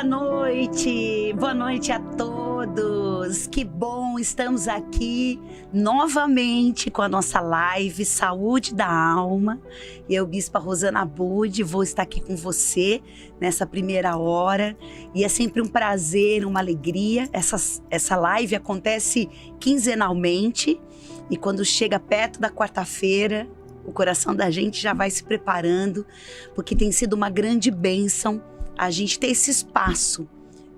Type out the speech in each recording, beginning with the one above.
Boa noite a todos. Que bom, estamos aqui novamente com a nossa live Saúde da Alma. Eu, Bispa Rosana Abud, vou estar aqui com você nessa primeira hora. E é sempre um prazer, uma alegria. Essa live acontece quinzenalmente e quando chega perto da quarta-feira, o coração da gente já vai se preparando, porque tem sido uma grande bênção a gente ter esse espaço,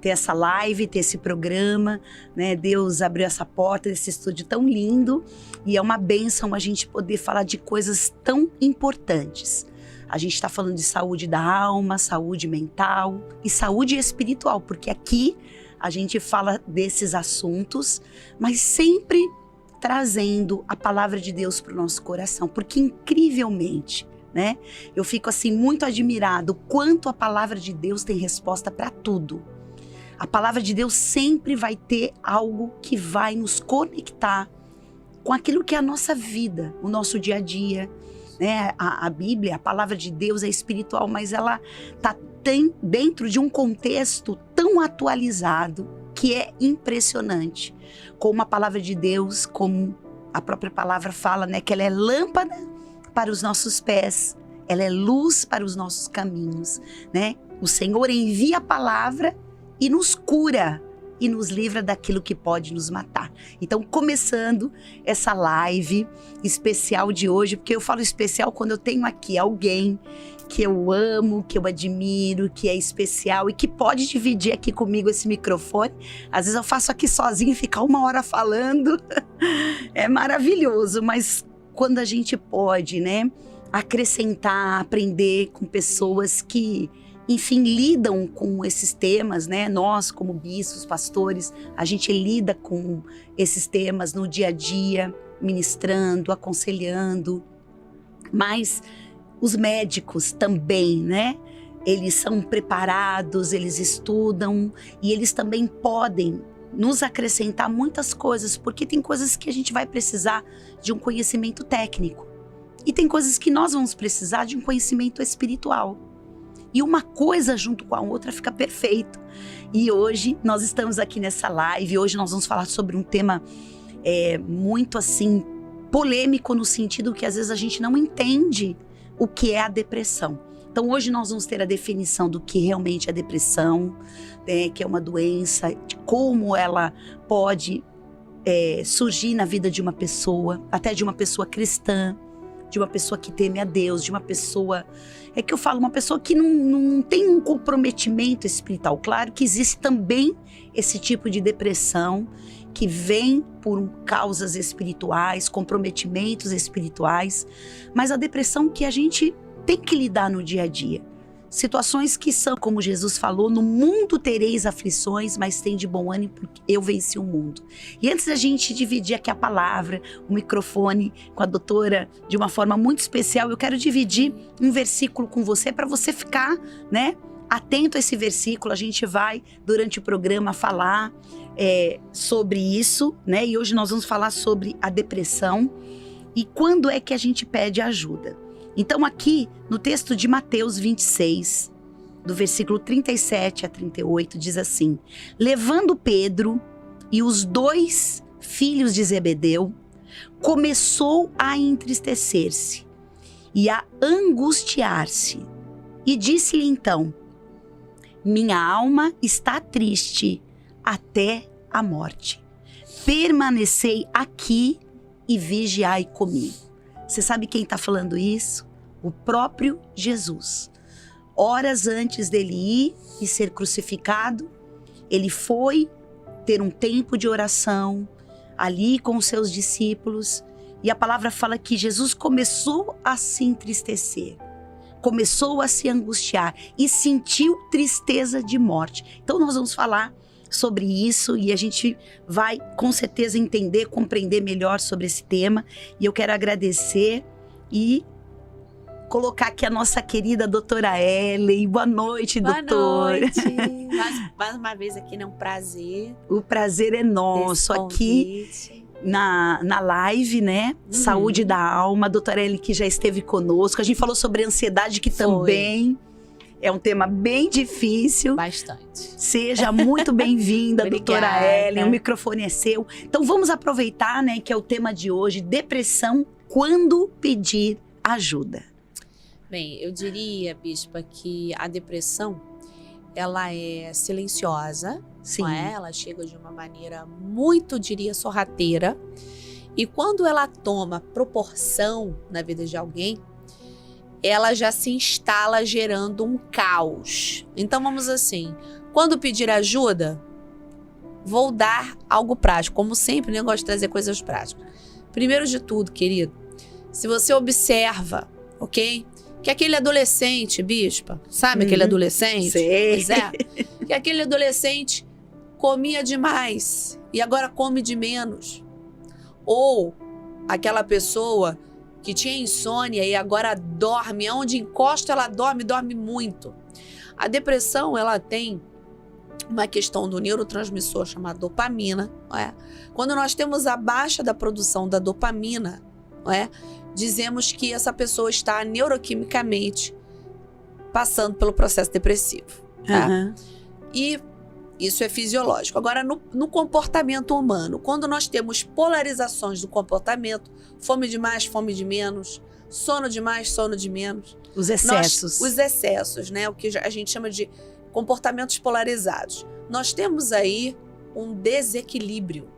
ter essa live, ter esse programa, né? Deus abriu essa porta desse estúdio tão lindo e é uma bênção a gente poder falar de coisas tão importantes. A gente está falando de saúde da alma, saúde mental e saúde espiritual, porque aqui a gente fala desses assuntos, mas sempre trazendo a palavra de Deus para o nosso coração, porque incrivelmente, né? Eu fico assim muito admirado quanto a palavra de Deus tem resposta para tudo. A palavra de Deus sempre vai ter algo que vai nos conectar com aquilo que é a nossa vida, o nosso dia a dia, né? A Bíblia, a palavra de Deus é espiritual, mas ela está dentro de um contexto tão atualizado que é impressionante. Como a palavra de Deus, como a própria palavra fala, né? Que ela é lâmpada para os nossos pés, ela é luz para os nossos caminhos, né? O Senhor envia a palavra e nos cura e nos livra daquilo que pode nos matar. Então, começando essa live especial de hoje, porque eu falo especial quando eu tenho aqui alguém que eu amo, que eu admiro, que é especial e que pode dividir aqui comigo esse microfone. Às vezes eu faço aqui sozinho e ficar 1 hora falando, é maravilhoso, mas quando a gente pode, né, acrescentar, aprender com pessoas que, enfim, lidam com esses temas, né? Nós, como bispos, pastores, a gente lida com esses temas no dia a dia, ministrando, aconselhando. Mas os médicos também, né? Eles são preparados, eles estudam e eles também podem nos acrescentar muitas coisas, porque tem coisas que a gente vai precisar de um conhecimento técnico e tem coisas que nós vamos precisar de um conhecimento espiritual. E uma coisa junto com a outra fica perfeito. E hoje nós estamos aqui nessa live, hoje nós vamos falar sobre um tema muito assim polêmico, no sentido que às vezes a gente não entende o que é a depressão. Então hoje nós vamos ter a definição do que realmente é depressão, né, que é uma doença, de como ela pode surgir na vida de uma pessoa, até de uma pessoa cristã, de uma pessoa que teme a Deus, de uma pessoa, que eu falo, uma pessoa que não tem um comprometimento espiritual. Claro que existe também esse tipo de depressão que vem por causas espirituais, comprometimentos espirituais, mas a depressão que a gente tem que lidar no dia a dia. Situações que são, como Jesus falou, no mundo tereis aflições, mas tem de bom ânimo porque eu venci o mundo. E antes da gente dividir aqui a palavra, o microfone com a doutora de uma forma muito especial, eu quero dividir um versículo com você para você ficar, né, atento a esse versículo. A gente vai, durante o programa, falar sobre isso, né? E hoje nós vamos falar sobre a depressão e quando é que a gente pede ajuda. Então aqui no texto de Mateus 26, do versículo 37 a 38, diz assim: levando Pedro e os 2 filhos de Zebedeu, começou a entristecer-se e a angustiar-se. E disse-lhe então: minha alma está triste até a morte. Permanecei aqui e vigiai comigo. Você sabe quem está falando isso? O próprio Jesus. Horas antes dele ir e ser crucificado, ele foi ter um tempo de oração ali com os seus discípulos. E a palavra fala que Jesus começou a se entristecer, começou a se angustiar e sentiu tristeza de morte. Então nós vamos falar sobre isso e a gente vai com certeza entender, compreender melhor sobre esse tema. E eu quero agradecer e colocar aqui a nossa querida doutora Ellen. Boa noite, doutora. Boa noite. Mais uma vez aqui, é um prazer. O prazer é nosso aqui na live, né? Saúde da Alma. A doutora Ellen que já esteve conosco. A gente falou sobre ansiedade, que também É um tema bem difícil. Bastante. Seja muito bem-vinda, doutora Obrigada. Ellen. O microfone é seu. Então vamos aproveitar, né, que é o tema de hoje, depressão, quando pedir ajuda. Bem, eu diria, Bispa, que a depressão, ela é silenciosa, Sim. não é? Ela chega de uma maneira muito, diria, sorrateira. E quando ela toma proporção na vida de alguém, ela já se instala gerando um caos. Então vamos assim, quando pedir ajuda, vou dar algo prático. Como sempre, né, eu gosto de trazer coisas práticas. Primeiro de tudo, querido, se você observa, ok? Que aquele adolescente, Bispa, sabe aquele adolescente? Sei. Pois é. Que aquele adolescente comia demais e agora come de menos. Ou aquela pessoa que tinha insônia e agora dorme, onde encosta ela dorme muito. A depressão, ela tem uma questão do neurotransmissor chamado dopamina, não é? Quando nós temos a baixa da produção da dopamina, não é? Dizemos que essa pessoa está neuroquimicamente passando pelo processo depressivo. Tá? Uhum. E isso é fisiológico. Agora, no comportamento humano, quando nós temos polarizações do comportamento, fome de mais, fome de menos, sono de mais, sono de menos. Os excessos. Os excessos, né? O que a gente chama de comportamentos polarizados. Nós temos aí um desequilíbrio,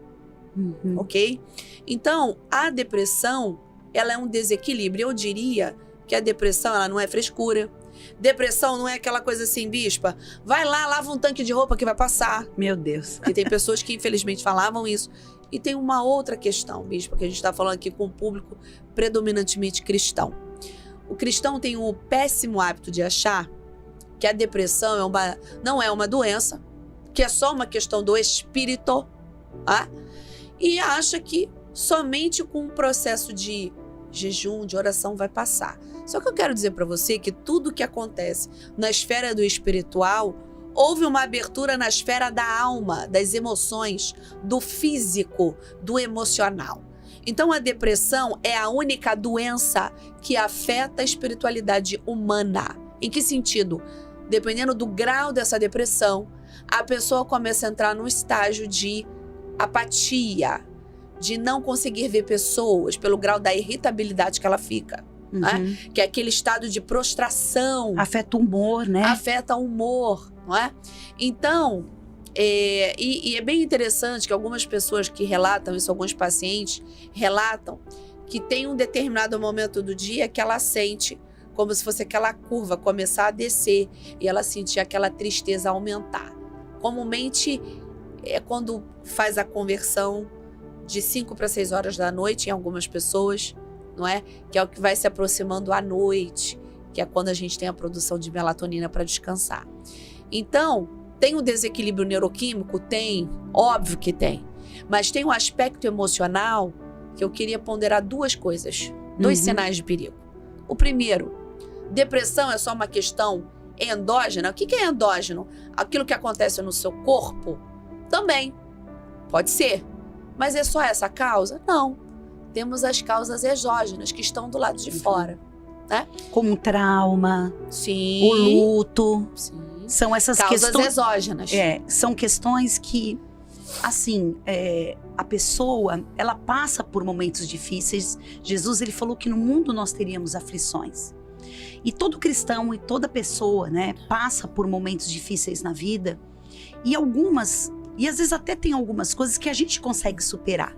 ok? Então, a depressão, ela é um desequilíbrio. Eu diria que a depressão, ela não é frescura. Depressão não é aquela coisa assim, Bispa, vai lá, lava um tanque de roupa que vai passar. Meu Deus. E tem pessoas que infelizmente falavam isso. E tem uma outra questão, Bispa, que a gente está falando aqui com um público predominantemente cristão. O cristão tem o péssimo hábito de achar que a depressão não é uma doença, que é só uma questão do espírito, tá? E acha que somente com um processo de jejum, de oração vai passar. Só que eu quero dizer para você que tudo que acontece na esfera do espiritual, houve uma abertura na esfera da alma, das emoções, do físico, do emocional. Então a depressão é a única doença que afeta a espiritualidade humana. Em que sentido? Dependendo do grau dessa depressão, a pessoa começa a entrar num estágio de apatia, de não conseguir ver pessoas pelo grau da irritabilidade que ela fica. Né? Que é aquele estado de prostração. Afeta o humor, né? Afeta o humor, não é? Então, é bem interessante que algumas pessoas que relatam isso, alguns pacientes relatam que tem um determinado momento do dia que ela sente como se fosse aquela curva começar a descer e ela sentir aquela tristeza aumentar. Comumente, é quando faz a conversão de 5 para 6 horas da noite em algumas pessoas, não é? Que é o que vai se aproximando à noite, que é quando a gente tem a produção de melatonina para descansar. Então, tem um desequilíbrio neuroquímico? Tem, óbvio que tem. Mas tem um aspecto emocional que eu queria ponderar duas coisas, dois sinais de perigo. O primeiro, depressão é só uma questão endógena. O que é endógeno? Aquilo que acontece no seu corpo? Também, pode ser. Mas é só essa causa? Não. Temos as causas exógenas que estão do lado de fora, né? Como um trauma, Sim. o luto. Sim. São essas causas questões exógenas. São questões que, assim, a pessoa, ela passa por momentos difíceis. Jesus, ele falou que no mundo nós teríamos aflições. E todo cristão e toda pessoa, né, passa por momentos difíceis na vida. E às vezes até tem algumas coisas que a gente consegue superar.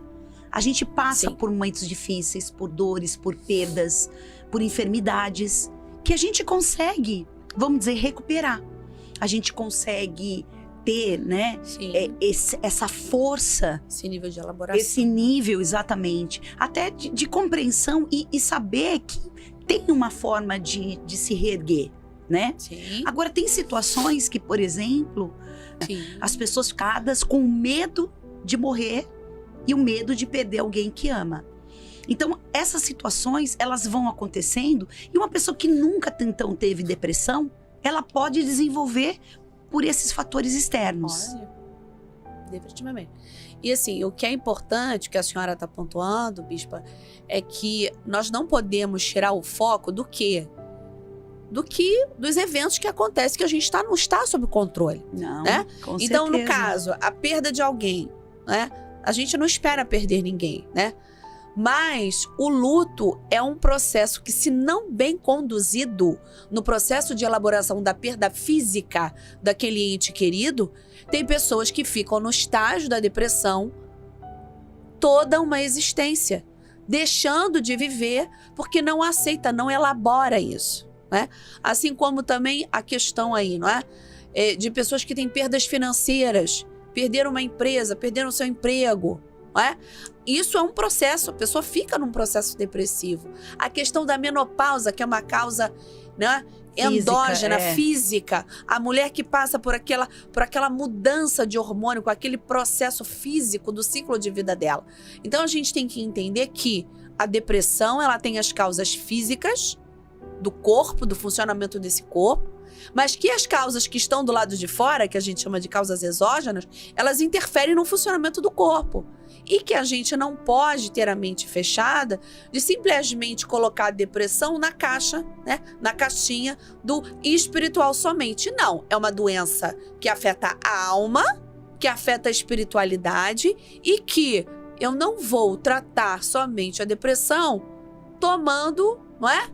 A gente passa por momentos difíceis, por dores, por perdas, por enfermidades, que a gente consegue, vamos dizer, recuperar. A gente consegue ter, né, essa força. Esse nível de elaboração. Esse nível, exatamente. Até de compreensão e saber que tem uma forma de se reerguer, né? Sim. Agora, tem situações que, por exemplo, as pessoas ficadas com medo de morrer e o medo de perder alguém que ama. Então, essas situações, elas vão acontecendo e uma pessoa que nunca então teve depressão, ela pode desenvolver por esses fatores externos. Olha, definitivamente. E assim, o que é importante, que a senhora está pontuando, Bispa, é que nós não podemos tirar o foco do quê? do que dos eventos que acontecem que a gente não está sob controle. Não, né? com Então, no certeza. caso, a perda de alguém, né? A gente não espera perder ninguém, né? Mas o luto é um processo que, se não bem conduzido no processo de elaboração da perda física daquele ente querido, tem pessoas que ficam no estágio da depressão toda uma existência, deixando de viver porque não aceita, não elabora isso, né? Assim como também a questão aí, não é? De pessoas que têm perdas financeiras, perderam uma empresa, perderam seu emprego, não é? Isso é um processo, a pessoa fica num processo depressivo. A questão da menopausa, que é uma causa, né, endógena, física, a mulher que passa por aquela mudança de hormônio, com aquele processo físico do ciclo de vida dela. Então a gente tem que entender que a depressão, ela tem as causas físicas do corpo, do funcionamento desse corpo, mas que as causas que estão do lado de fora, que a gente chama de causas exógenas, elas interferem no funcionamento do corpo. E que a gente não pode ter a mente fechada de simplesmente colocar a depressão na caixa, né? Na caixinha do espiritual somente. Não, é uma doença que afeta a alma, que afeta a espiritualidade e que eu não vou tratar somente a depressão tomando, não é?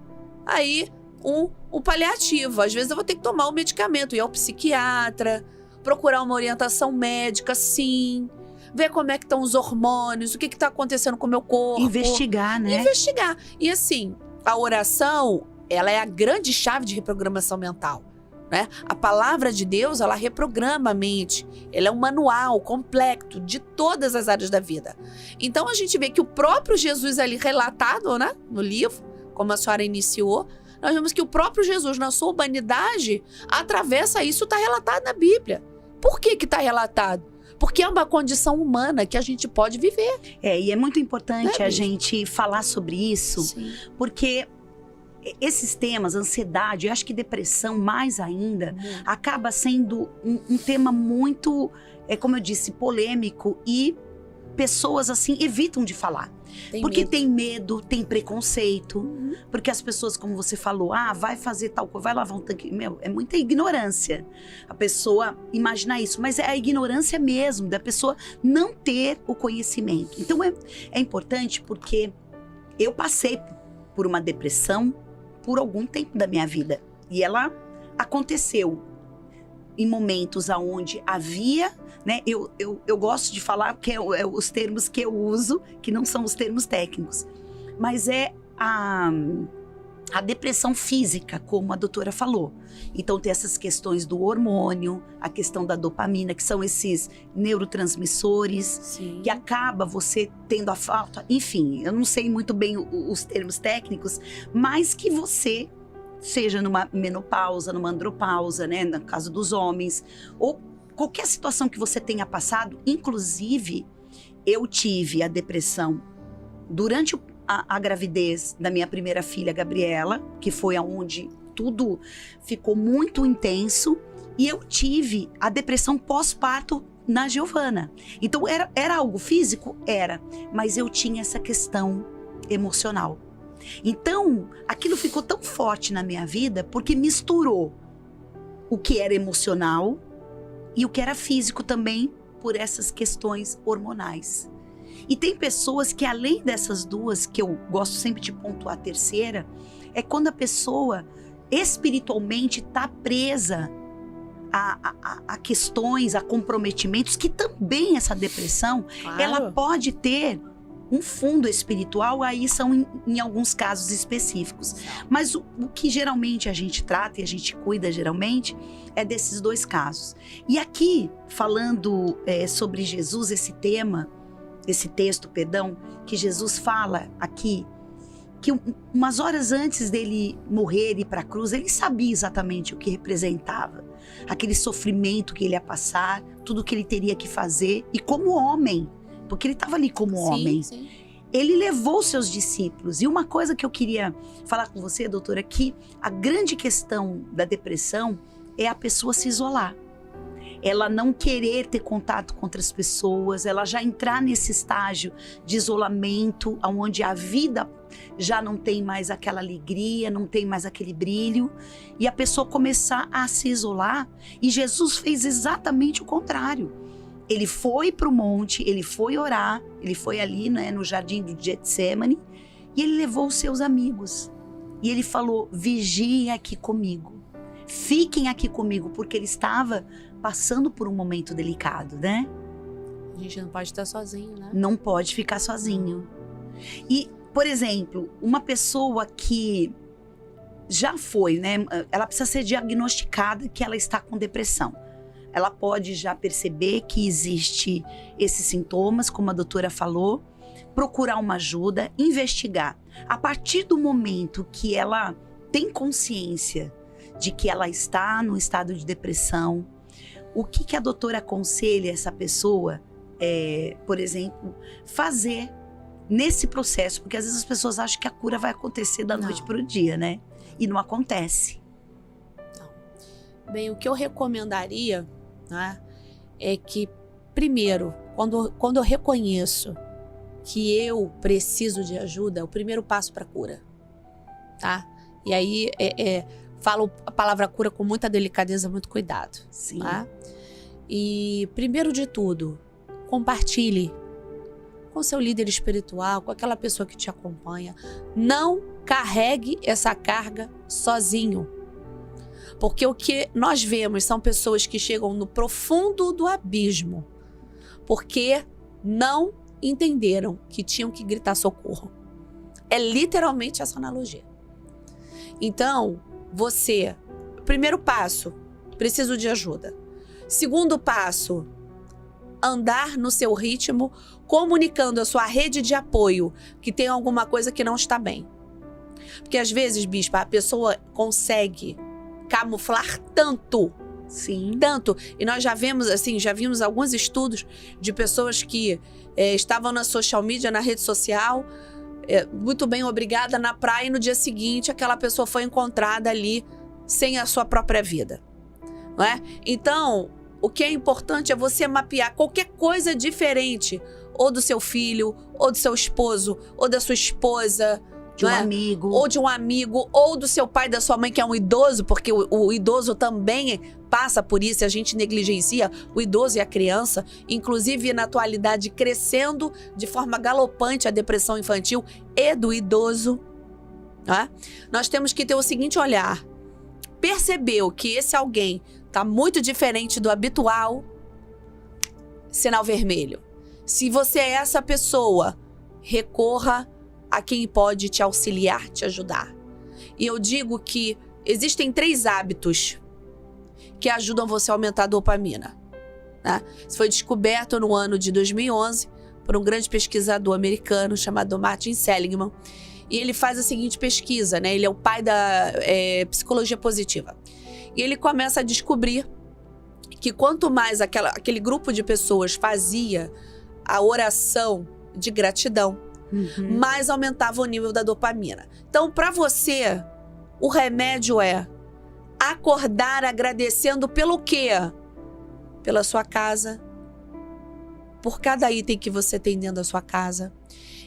Aí um paliativo. Às vezes eu vou ter que tomar um medicamento, ir ao psiquiatra, procurar uma orientação médica, sim. Ver como é que estão os hormônios, o que está acontecendo com o meu corpo. Investigar, né? Investigar. E assim, a oração, ela é a grande chave de reprogramação mental, né? A palavra de Deus, ela reprograma a mente. Ela é um manual completo de todas as áreas da vida. Então a gente vê que o próprio Jesus ali relatado, né, no livro, como a senhora iniciou, nós vemos que o próprio Jesus, na sua humanidade, atravessa isso, está relatado na Bíblia. Por que está relatado? Porque é uma condição humana que a gente pode viver. E é muito importante Né, a gente falar sobre isso, Sim. porque esses temas, ansiedade, eu acho que depressão mais ainda, acaba sendo um tema muito, como eu disse, polêmico, e pessoas assim evitam de falar. Porque tem medo, tem preconceito, porque as pessoas, como você falou, vai fazer tal coisa, vai lavar um tanque. Meu, é muita ignorância a pessoa imaginar isso, mas é a ignorância mesmo, da pessoa não ter o conhecimento. Então é importante, porque eu passei por uma depressão por algum tempo da minha vida, e ela aconteceu em momentos onde havia, né? Eu gosto de falar que é os termos que eu uso, que não são os termos técnicos, mas é a depressão física, como a doutora falou. Então tem essas questões do hormônio, a questão da dopamina, que são esses neurotransmissores, Sim. que acaba você tendo a falta, enfim, eu não sei muito bem os termos técnicos, mas que você seja numa menopausa, numa andropausa, né, no caso dos homens, ou qualquer situação que você tenha passado. Inclusive, eu tive a depressão durante a gravidez da minha primeira filha, Gabriela, que foi aonde tudo ficou muito intenso, e eu tive a depressão pós-parto na Giovana. Então, era algo físico? Era, mas eu tinha essa questão emocional. Então, aquilo ficou tão forte na minha vida porque misturou o que era emocional e o que era físico também, por essas questões hormonais. E tem pessoas que, além dessas duas, que eu gosto sempre de pontuar a terceira, é quando a pessoa espiritualmente está presa a questões, a comprometimentos, que também essa depressão, Claro. ela pode ter um fundo espiritual, aí são em alguns casos específicos. Mas o que geralmente a gente trata e a gente cuida geralmente é desses dois casos. E aqui, falando sobre Jesus, esse texto, que Jesus fala aqui, que umas horas antes dele morrer e ir para a cruz, ele sabia exatamente o que representava. Aquele sofrimento que ele ia passar, tudo que ele teria que fazer, e como homem, porque ele estava ali como homem. Sim. Ele levou seus discípulos. E uma coisa que eu queria falar com você, doutora, que a grande questão da depressão é a pessoa se isolar. ela não querer ter contato com outras pessoas, ela já entrar nesse estágio de isolamento, onde a vida já não tem mais aquela alegria, não tem mais aquele brilho, e a pessoa começar a se isolar. E Jesus fez exatamente o contrário. Ele foi para o monte, ele foi orar, ele foi ali, né, no jardim do Getsemane, e ele levou os seus amigos. E ele falou: vigiem aqui comigo, fiquem aqui comigo, porque ele estava passando por um momento delicado, né? A gente não pode estar sozinho, né? Não pode ficar sozinho. E, por exemplo, uma pessoa que já foi, né? Ela precisa ser diagnosticada que ela está com depressão. Ela pode já perceber que existe esses sintomas, como a doutora falou, procurar uma ajuda, investigar. A partir do momento que ela tem consciência de que ela está no estado de depressão, o que a doutora aconselha essa pessoa, por exemplo, fazer nesse processo? Porque às vezes as pessoas acham que a cura vai acontecer da noite para o dia, né? E não acontece. Não. Bem, o que eu recomendaria, né, é que, primeiro, quando eu reconheço que eu preciso de ajuda, é o primeiro passo para a cura, tá? E aí, falo a palavra cura com muita delicadeza, muito cuidado. Sim. Tá? E, primeiro de tudo, compartilhe com seu líder espiritual, com aquela pessoa que te acompanha. Não carregue essa carga sozinho. Porque o que nós vemos são pessoas que chegam no profundo do abismo porque não entenderam que tinham que gritar socorro. É literalmente essa analogia. Então, você, primeiro passo, preciso de ajuda. Segundo passo, andar no seu ritmo, comunicando a sua rede de apoio que tem alguma coisa que não está bem. Porque às vezes, bispa, a pessoa consegue camuflar tanto. Sim. Tanto. E nós já vimos alguns estudos de pessoas que estavam na social media, na rede social, muito bem, obrigada, na praia, e no dia seguinte aquela pessoa foi encontrada ali sem a sua própria vida. Não é? Então, o que é importante é você mapear qualquer coisa diferente, ou do seu filho, ou do seu esposo, ou da sua esposa, de um amigo. Ou de um amigo, ou do seu pai, da sua mãe, que é um idoso, porque o idoso também passa por isso, e a gente negligencia o idoso e a criança, inclusive na atualidade crescendo de forma galopante a depressão infantil e do idoso. Né? Nós temos que ter o seguinte olhar: percebeu que esse alguém está muito diferente do habitual, sinal vermelho. Se você é essa pessoa, recorra a quem pode te auxiliar, te ajudar. E eu digo que existem 3 hábitos que ajudam você a aumentar a dopamina. Né? Isso foi descoberto no ano de 2011 por um grande pesquisador americano chamado Martin Seligman. E ele faz a seguinte pesquisa, né? Ele é o pai da psicologia positiva. E ele começa a descobrir que quanto mais aquele grupo de pessoas fazia a oração de gratidão, mais aumentava o nível da dopamina. Então, para você, o remédio é acordar agradecendo pelo quê? Pela sua casa, por cada item que você tem dentro da sua casa.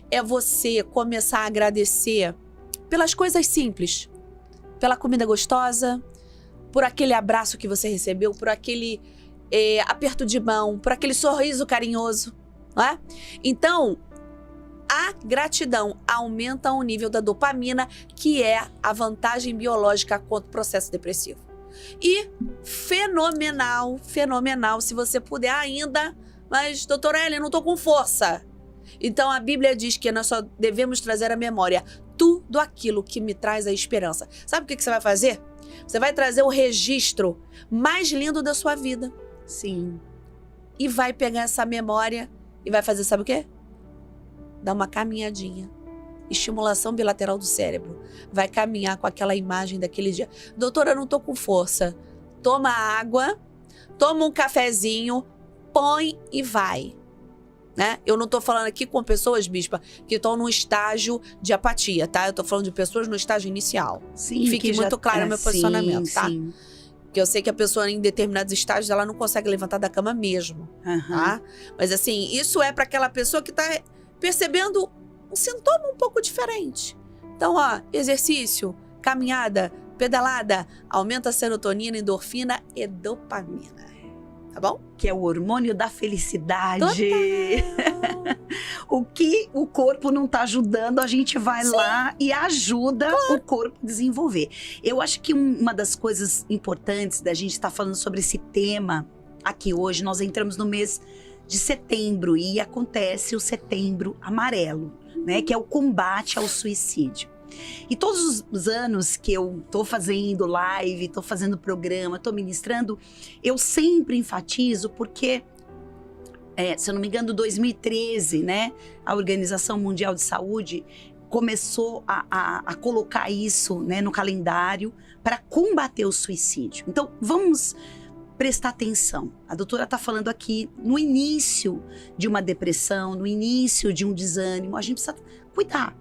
É você começar a agradecer pelas coisas simples, pela comida gostosa, por aquele abraço que você recebeu, por aquele aperto de mão, por aquele sorriso carinhoso. Não é? Então, a gratidão aumenta o nível da dopamina, que é a vantagem biológica contra o processo depressivo. E fenomenal, se você puder ainda, mas, doutora Ellen, eu não estou com força. Então, a Bíblia diz que nós só devemos trazer à memória tudo aquilo que me traz a esperança. Sabe o que você vai fazer? Você vai trazer o registro mais lindo da sua vida. Sim. E vai pegar essa memória e vai fazer, sabe o quê? Dar uma caminhadinha. Estimulação bilateral do cérebro. Vai caminhar com aquela imagem daquele dia. Doutora, eu não tô com força. Toma água, toma um cafezinho, põe e vai. Né? Eu não tô falando aqui com pessoas, bispa, que estão num estágio de apatia, tá? Eu tô falando de pessoas no estágio inicial. Sim, Fique muito claro o meu posicionamento, tá? Sim. Porque eu sei que a pessoa em determinados estágios, ela não consegue levantar da cama mesmo, tá? Mas assim, isso é para aquela pessoa que tá percebendo um sintoma um pouco diferente. Então, ó, exercício, caminhada, pedalada, aumenta a serotonina, endorfina e dopamina. Tá bom? Que é o hormônio da felicidade. Total. O que o corpo não tá ajudando, a gente vai lá e ajuda o corpo a desenvolver. Eu acho que uma das coisas importantes da gente estar falando sobre esse tema aqui hoje, nós entramos no mês de setembro e acontece o Setembro Amarelo, né? Que é o combate ao suicídio. E todos os anos que eu tô fazendo live, tô fazendo programa, tô ministrando, eu sempre enfatizo porque, se eu não me engano, 2013, né, a Organização Mundial de Saúde começou a colocar isso, né, no calendário para combater o suicídio. Então, vamos prestar atenção. A doutora está falando aqui no início de uma depressão, no início de um desânimo, a gente precisa cuidar.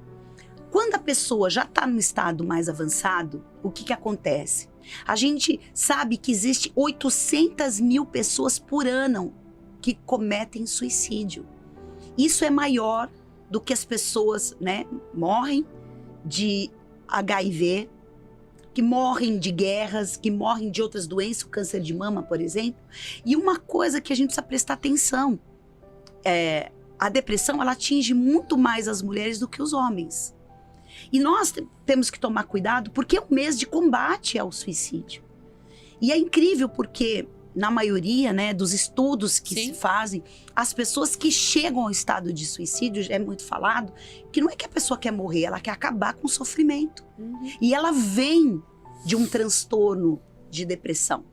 Quando a pessoa já está num estado mais avançado, o que acontece? A gente sabe que existe 800 mil pessoas por ano que cometem suicídio. Isso é maior do que as pessoas, né, morrem de HIV, que morrem de guerras, que morrem de outras doenças, o câncer de mama, por exemplo. E uma coisa que a gente precisa prestar atenção, a depressão ela atinge muito mais as mulheres do que os homens. E nós temos que tomar cuidado porque é um mês de combate ao suicídio. E é incrível porque, na maioria, né, dos estudos que se fazem, as pessoas que chegam ao estado de suicídio, é muito falado, que não é que a pessoa quer morrer, ela quer acabar com o sofrimento. E ela vem de um transtorno de depressão.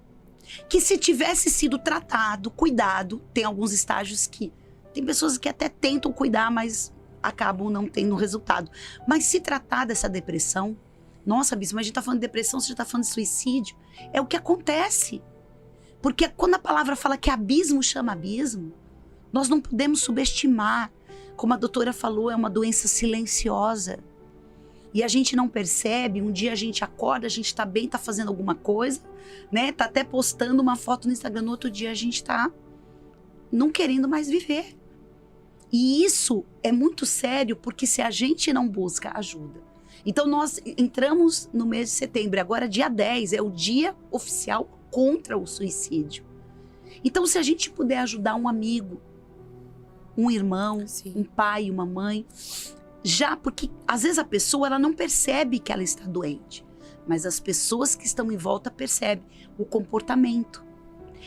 Que se tivesse sido tratado, cuidado, tem alguns estágios que... Tem pessoas que até tentam cuidar, mas acabam não tendo resultado. Mas se tratar dessa depressão, nossa, Bispo, mas a gente tá falando de depressão, você já tá falando de suicídio, é o que acontece. Porque quando a palavra fala que abismo chama abismo, nós não podemos subestimar. Como a doutora falou, é uma doença silenciosa. E a gente não percebe, um dia a gente acorda, a gente tá bem, tá fazendo alguma coisa, né? Tá até postando uma foto no Instagram, no outro dia a gente tá não querendo mais viver. E isso é muito sério, porque se a gente não busca ajuda. Então nós entramos no mês de setembro, agora dia 10, é o dia oficial contra o suicídio. Então se a gente puder ajudar um amigo, um irmão, um pai, uma mãe, já porque às vezes a pessoa ela não percebe que ela está doente, mas as pessoas que estão em volta percebem o comportamento.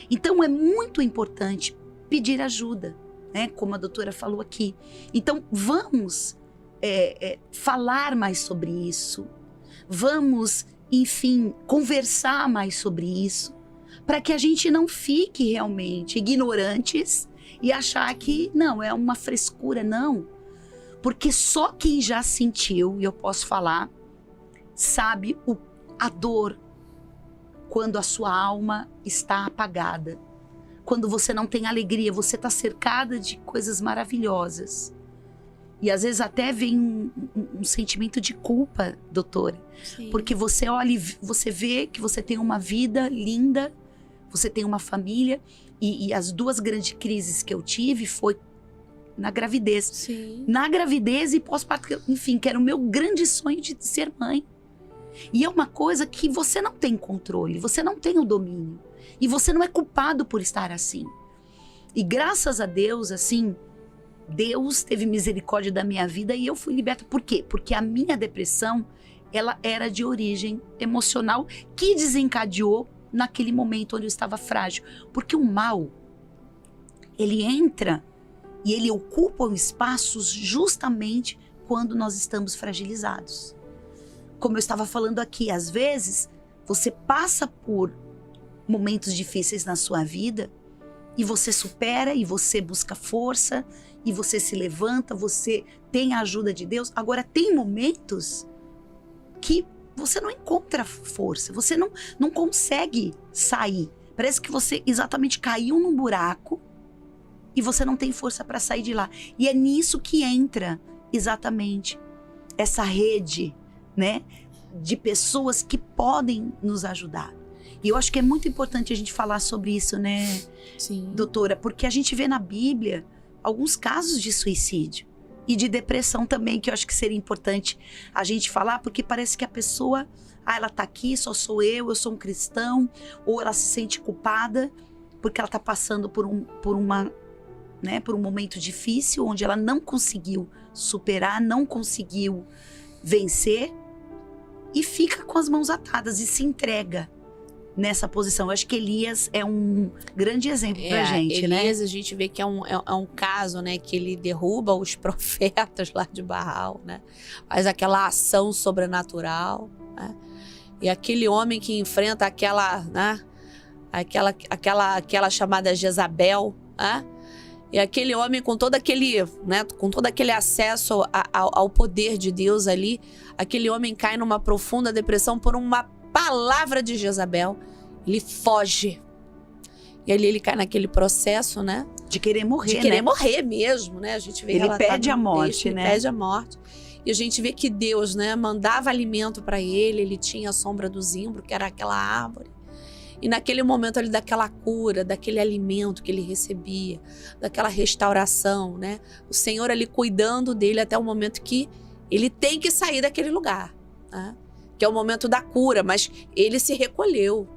Então é muito importante pedir ajuda, né? Como a doutora falou aqui. Então vamos falar mais sobre isso, vamos, enfim, conversar mais sobre isso, para que a gente não fique realmente ignorantes e achar que não, é uma frescura, não. Porque só quem já sentiu, e eu posso falar, sabe a dor quando a sua alma está apagada. Quando você não tem alegria, você está cercada de coisas maravilhosas. E às vezes até vem um sentimento de culpa, doutora. Sim. Porque você olha e você vê que você tem uma vida linda, você tem uma família. E as duas grandes crises que eu tive foi na gravidez. Sim. Na gravidez e pós-parto, enfim, que era o meu grande sonho de ser mãe. E é uma coisa que você não tem controle, você não tem o domínio. E você não é culpado por estar assim. E graças a Deus, assim, Deus teve misericórdia da minha vida e eu fui liberta. Por quê? Porque a minha depressão, ela era de origem emocional que desencadeou naquele momento onde eu estava frágil. Porque o mal, ele entra e ele ocupa espaços justamente quando nós estamos fragilizados. Como eu estava falando aqui, às vezes você passa por momentos difíceis na sua vida e você supera e você busca força e você se levanta, você tem a ajuda de Deus. Agora tem momentos que você não encontra força, você não consegue sair. Parece que você exatamente caiu num buraco e você não tem força para sair de lá. E é nisso que entra exatamente essa rede, né, de pessoas que podem nos ajudar. E eu acho que é muito importante a gente falar sobre isso, né, Sim. doutora? Porque a gente vê na Bíblia alguns casos de suicídio e de depressão também, que eu acho que seria importante a gente falar, porque parece que a pessoa, ela tá aqui, só sou eu sou um cristão, ou ela se sente culpada porque ela tá passando por um momento difícil, onde ela não conseguiu superar, não conseguiu vencer, e fica com as mãos atadas e se entrega nessa posição. Eu acho que Elias é um grande exemplo pra gente, Elias, né? a gente vê que é um caso, né, que ele derruba os profetas lá de Baal, né? Faz aquela ação sobrenatural, né? E aquele homem que enfrenta aquela, né, aquela chamada Jezabel, né? E aquele homem com todo aquele, né, com todo aquele acesso ao poder de Deus ali, aquele homem cai numa profunda depressão por uma palavra de Jezabel. Ele foge. E ali ele cai naquele processo, né? De querer morrer, De querer né? morrer mesmo, né? A gente vê Ele relatado pede a no morte, texto, né? Ele pede a morte. E a gente vê que Deus, né, mandava alimento para ele. Ele tinha a sombra do zimbro, que era aquela árvore. E naquele momento ali daquela cura, daquele alimento que ele recebia, daquela restauração, né? O Senhor ali cuidando dele até o momento que ele tem que sair daquele lugar, né? Que é o momento da cura, mas ele se recolheu.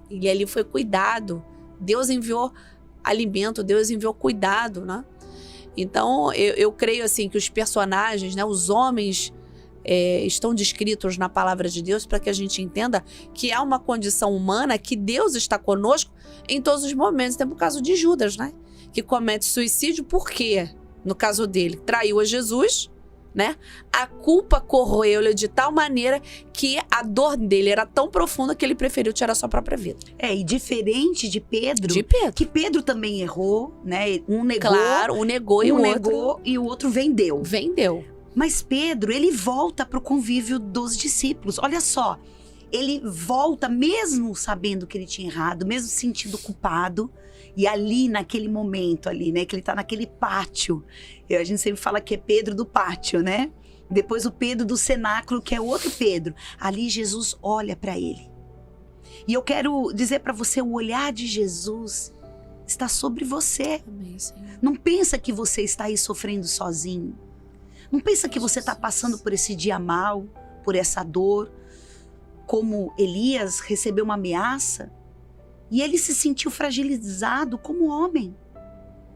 E ali foi cuidado. Deus enviou alimento, Deus enviou cuidado, né? Então, eu creio assim que os personagens, né, os homens estão descritos na palavra de Deus para que a gente entenda que há uma condição humana que Deus está conosco em todos os momentos. Tem o caso de Judas, né? Que comete suicídio porque, no caso dele, traiu a Jesus, né? A culpa corroeu-lhe de tal maneira que a dor dele era tão profunda que ele preferiu tirar sua própria vida. E diferente de Pedro, que Pedro também errou, né? Um negou, claro, um negou e o outro negou e o outro vendeu. Mas Pedro, ele volta para o convívio dos discípulos. Olha só, ele volta mesmo sabendo que ele tinha errado, mesmo se sentindo culpado. E ali, naquele momento ali, né, que ele tá naquele pátio. A gente sempre fala que é Pedro do pátio, né? Depois o Pedro do cenáculo, que é outro Pedro. Ali Jesus olha para ele. E eu quero dizer para você, o olhar de Jesus está sobre você. Amém, Senhor. Não pensa que você está aí sofrendo sozinho. Não pensa que você está passando por esse dia mal, por essa dor. Como Elias recebeu uma ameaça e ele se sentiu fragilizado como homem.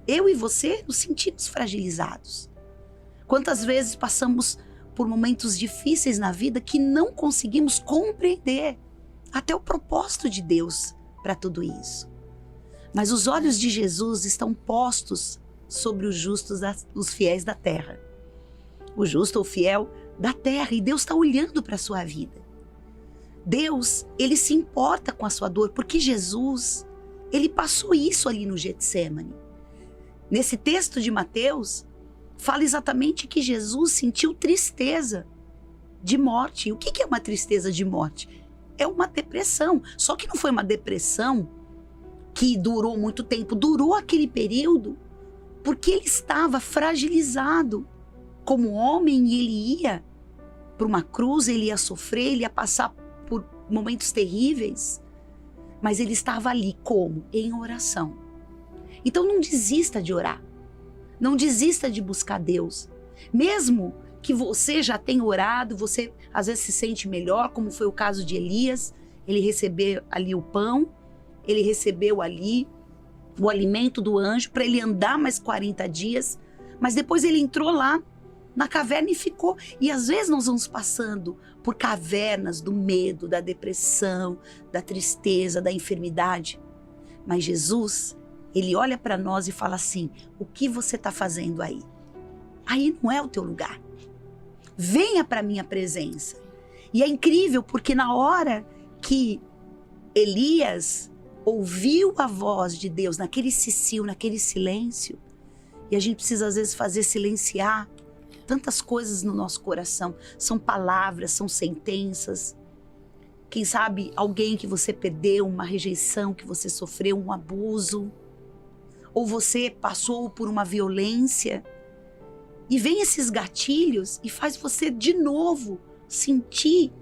Eu e você nos sentimos fragilizados. Quantas vezes passamos por momentos difíceis na vida que não conseguimos compreender até o propósito de Deus para tudo isso. Mas os olhos de Jesus estão postos sobre os justos, os fiéis da terra. O justo ou fiel da terra, e Deus está olhando para a sua vida. Deus, ele se importa com a sua dor, porque Jesus, ele passou isso ali no Getsêmani. Nesse texto de Mateus, fala exatamente que Jesus sentiu tristeza de morte. O que é uma tristeza de morte? É uma depressão. Só que não foi uma depressão que durou muito tempo, durou aquele período porque ele estava fragilizado. Como homem, ele ia para uma cruz, ele ia sofrer, ele ia passar por momentos terríveis, mas ele estava ali como? Em oração. Então não desista de orar, não desista de buscar Deus. Mesmo que você já tenha orado, você às vezes se sente melhor, como foi o caso de Elias, ele recebeu ali o pão, ele recebeu ali o alimento do anjo para ele andar mais 40 dias, mas depois ele entrou lá na caverna e ficou. E às vezes nós vamos passando por cavernas do medo, da depressão, da tristeza, da enfermidade. Mas Jesus, ele olha para nós e fala assim: o que você está fazendo aí? Aí não é o teu lugar. Venha para a minha presença. E é incrível porque na hora que Elias ouviu a voz de Deus, naquele cicio, naquele silêncio, e a gente precisa às vezes fazer silenciar tantas coisas no nosso coração. São palavras, são sentenças. Quem sabe alguém que você perdeu, uma rejeição que você sofreu, um abuso. Ou você passou por uma violência. E vem esses gatilhos e faz você de novo sentir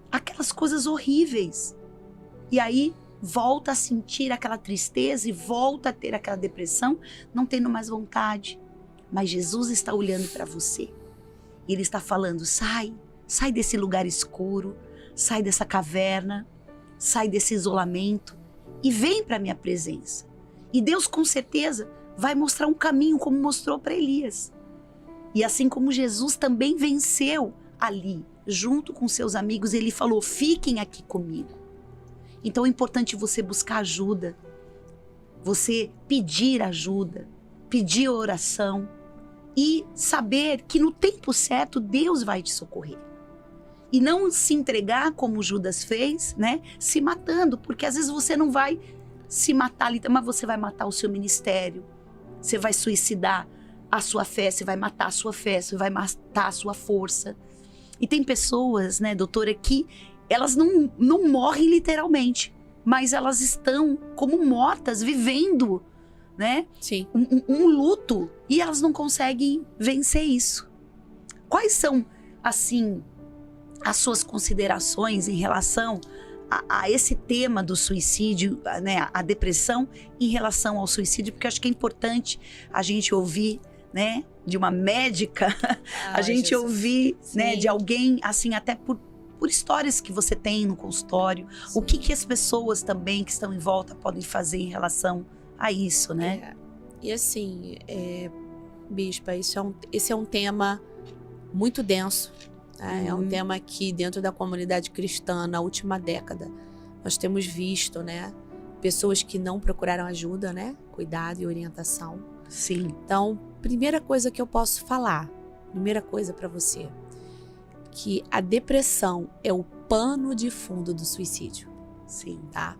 aquelas coisas horríveis. e aí volta a sentir aquela tristeza e volta a ter aquela depressão, não tendo mais vontade. Mas Jesus está olhando para você. Ele está falando, sai desse lugar escuro, sai dessa caverna, sai desse isolamento e vem para a minha presença. E Deus com certeza vai mostrar um caminho como mostrou para Elias. E assim como Jesus também venceu ali, junto com seus amigos, ele falou, fiquem aqui comigo. Então é importante você buscar ajuda, você pedir ajuda, pedir oração e saber que no tempo certo Deus vai te socorrer. E não se entregar como Judas fez, né? Se matando, porque às vezes você não vai se matar ali, mas você vai matar o seu ministério, você vai suicidar a sua fé, você vai matar a sua fé, você vai matar a sua força. E tem pessoas, né, doutora, que elas não morrem literalmente, mas elas estão como mortas, vivendo, né? Sim. Um luto, e elas não conseguem vencer isso. Quais são, assim, as suas considerações em relação a esse tema do suicídio, né, a depressão em relação ao suicídio? Porque eu acho que é importante a gente ouvir, né, de uma médica, a gente Jesus. ouvir, né, Sim. de alguém, assim, até por histórias que você tem no consultório, Sim. o que as pessoas também que estão em volta podem fazer em relação a isso, né? E assim, Bispa, esse é um tema muito denso, né? É um tema que dentro da comunidade cristã, na última década, nós temos visto, né, pessoas que não procuraram ajuda, né, cuidado e orientação. Sim. Então, primeira coisa que eu posso falar, primeira coisa para você, que a depressão é o pano de fundo do suicídio, Sim. tá?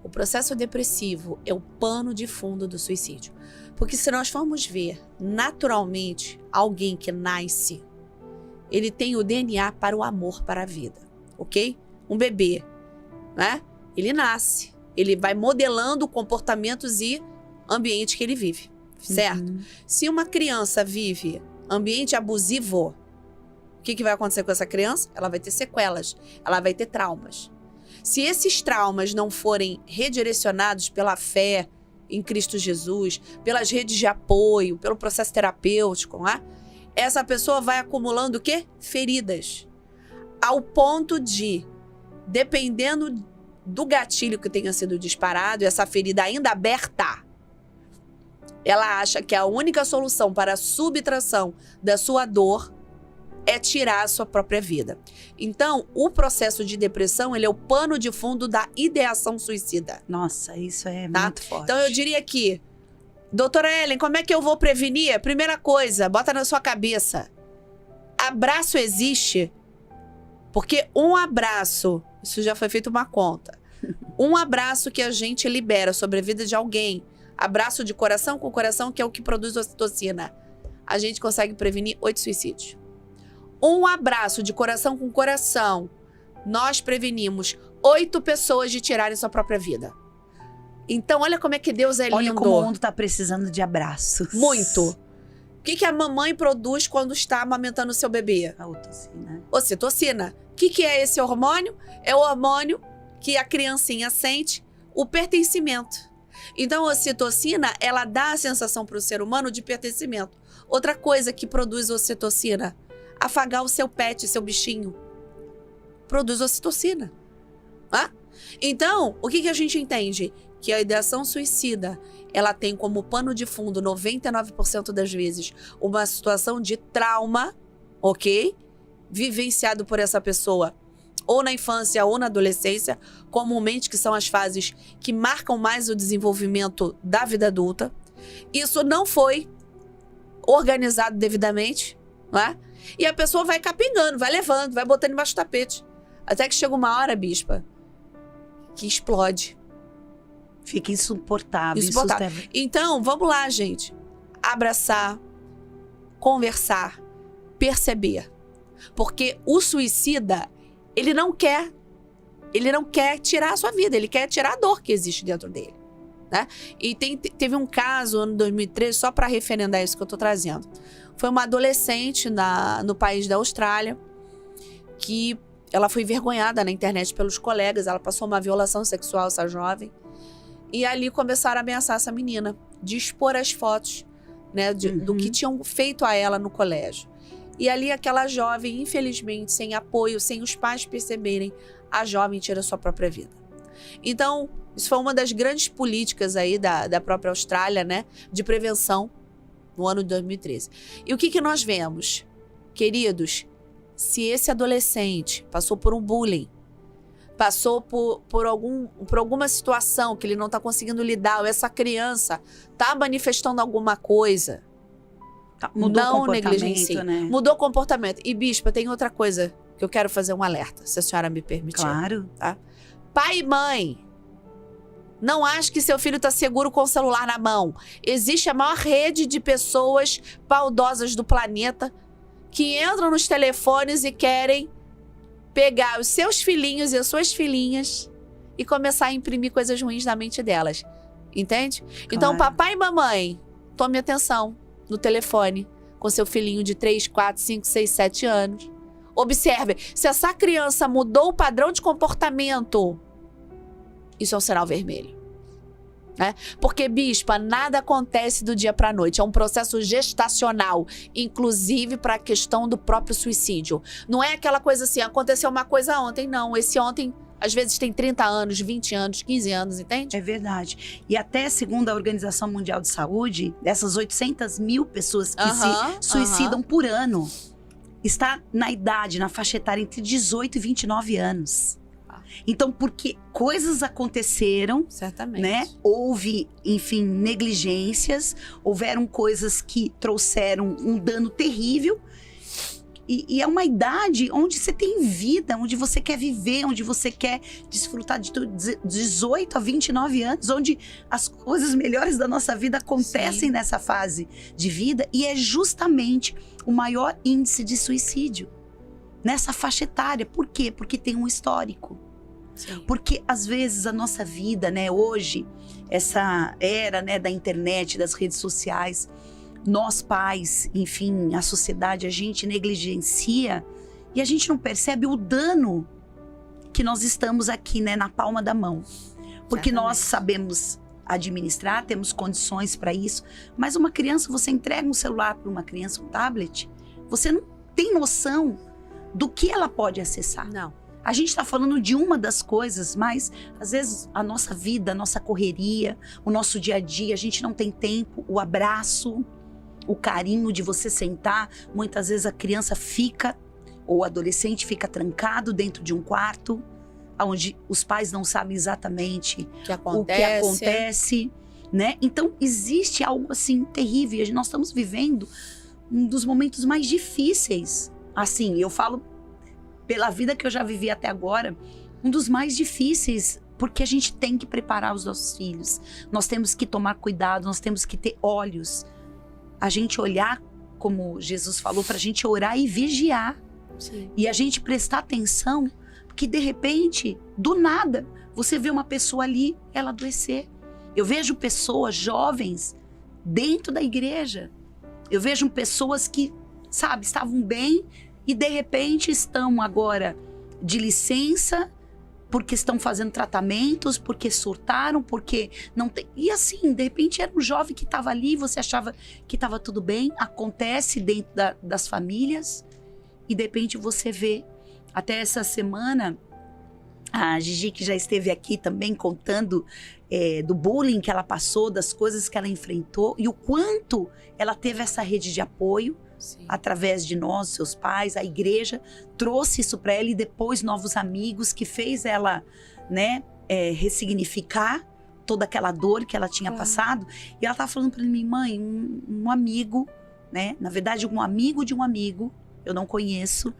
O processo depressivo é o pano de fundo do suicídio. Porque se nós formos ver, naturalmente, alguém que nasce, ele tem o DNA para o amor, para a vida, ok? Um bebê, né? Ele nasce, ele vai modelando comportamentos e ambiente que ele vive, certo? Se uma criança vive ambiente abusivo, o que vai acontecer com essa criança? Ela vai ter sequelas, ela vai ter traumas. Se esses traumas não forem redirecionados pela fé em Cristo Jesus, pelas redes de apoio, pelo processo terapêutico, né? Essa pessoa vai acumulando o quê? Feridas. Ao ponto de, dependendo do gatilho que tenha sido disparado, essa ferida ainda aberta, ela acha que a única solução para a subtração da sua dor é tirar a sua própria vida. Então, o processo de depressão, ele é o pano de fundo da ideação suicida. Nossa, isso é Tá? muito forte. Então, eu diria que, doutora Ellen, como é que eu vou prevenir? Primeira coisa, bota na sua cabeça. Abraço existe porque um abraço, isso já foi feito uma conta, um abraço que a gente libera sobre a vida de alguém, abraço de coração com coração, que é o que produz ocitocina, a gente consegue prevenir 8 suicídios. Um abraço de coração com coração, nós prevenimos 8 pessoas de tirarem sua própria vida. Então, olha como é que Deus é lindo. Olha como o mundo tá precisando de abraços. Muito. O que a mamãe produz quando está amamentando o seu bebê? A ocitocina. Ocitocina. O que é esse hormônio? É o hormônio que a criancinha sente o pertencimento. Então, a ocitocina, ela dá a sensação para o ser humano de pertencimento. Outra coisa que produz ocitocina, afagar o seu pet, seu bichinho. Produz ocitocina. Ah? Então, o que a gente entende? Que a ideação suicida, ela tem como pano de fundo, 99% das vezes, uma situação de trauma, ok? Vivenciado por essa pessoa, ou na infância ou na adolescência, comumente que são as fases que marcam mais o desenvolvimento da vida adulta. Isso não foi organizado devidamente, não é? E a pessoa vai capingando, vai levando, vai botando embaixo do tapete. Até que chega uma hora, Bispa, que explode. Fica insuportável. Insuportável. Então, vamos lá, gente. Abraçar, conversar, perceber. Porque o suicida, ele não quer tirar a sua vida, ele quer tirar a dor que existe dentro dele, né? E teve um caso, ano 2013, só para referendar isso que eu tô trazendo. Foi uma adolescente no país da Austrália que ela foi envergonhada na internet pelos colegas, ela passou uma violação sexual, essa jovem. E ali começaram a ameaçar essa menina, de expor as fotos, né, do que tinham feito a ela no colégio. E ali aquela jovem, infelizmente, sem apoio, sem os pais perceberem, a jovem tira sua própria vida. Então, isso foi uma das grandes políticas aí da própria Austrália, né, de prevenção no ano de 2013. E o que nós vemos? Queridos, se esse adolescente passou por um bullying, passou por alguma situação que ele não está conseguindo lidar, ou essa criança está manifestando alguma coisa, Mudou não o comportamento, negligencie. né? Mudou o comportamento. E, bispa, tem outra coisa que eu quero fazer um alerta, se a senhora me permitir. Claro. Tá? Pai e mãe, não ache que seu filho está seguro com o celular na mão. Existe a maior rede de pessoas maldosas do planeta que entram nos telefones e querem pegar os seus filhinhos e as suas filhinhas e começar a imprimir coisas ruins na mente delas. Entende? Claro. Então, papai e mamãe, tome atenção no telefone com seu filhinho de 3, 4, 5, 6, 7 anos. Observe, se essa criança mudou o padrão de comportamento, isso é um sinal vermelho. Né? Porque, bispa, nada acontece do dia para a noite. É um processo gestacional, inclusive para a questão do próprio suicídio. Não é aquela coisa assim, aconteceu uma coisa ontem. Não, esse ontem, às vezes, tem 30 anos, 20 anos, 15 anos, entende? É verdade. E até segundo a Organização Mundial de Saúde, dessas 800 mil pessoas que se suicidam por ano, está na idade, na faixa etária entre 18 e 29 anos. Então, porque coisas aconteceram, certamente, né? Houve, enfim, negligências, houveram coisas que trouxeram um dano terrível. E é uma idade onde você tem vida, onde você quer viver, onde você quer desfrutar de tudo. 18 a 29 anos, onde as coisas melhores da nossa vida acontecem nessa fase de vida. E é justamente o maior índice de suicídio nessa faixa etária. Por quê? Porque tem um histórico. Sim. Porque às vezes a nossa vida, né, hoje, essa era, né, da internet, das redes sociais, nós pais, enfim, a sociedade, a gente negligencia e a gente não percebe o dano que nós estamos aqui, né, na palma da mão. Porque nós sabemos administrar, temos condições para isso, mas uma criança, você entrega um celular para uma criança, um tablet, você não tem noção do que ela pode acessar. Não. A gente está falando de uma das coisas, mas às vezes a nossa vida, a nossa correria, o nosso dia a dia, a gente não tem tempo, o abraço, o carinho de você sentar. Muitas vezes a criança fica, ou o adolescente fica trancado dentro de um quarto, onde os pais não sabem exatamente o que acontece, né? Então existe algo assim terrível. Nós estamos vivendo um dos momentos mais difíceis. Assim, eu falo pela vida que eu já vivi até agora, um dos mais difíceis, porque a gente tem que preparar os nossos filhos. Nós temos que tomar cuidado, nós temos que ter olhos. A gente olhar, como Jesus falou, para a gente orar e vigiar. Sim. E a gente prestar atenção, porque de repente, do nada, você vê uma pessoa ali, ela adoecer. Eu vejo pessoas jovens dentro da igreja. Eu vejo pessoas que, sabe, estavam bem, e de repente estão agora de licença, porque estão fazendo tratamentos, porque surtaram, porque não tem... E assim, de repente era um jovem que estava ali, você achava que estava tudo bem, acontece dentro das famílias, e de repente você vê. Até essa semana, a Gigi, que já esteve aqui também contando do bullying que ela passou, das coisas que ela enfrentou, e o quanto ela teve essa rede de apoio, Sim. através de nós, seus pais, a igreja trouxe isso para ela, e depois novos amigos, que fez ela, né, ressignificar toda aquela dor que ela tinha passado. E ela estava falando para mim, mãe, um amigo, né, na verdade um amigo de um amigo, eu não conheço,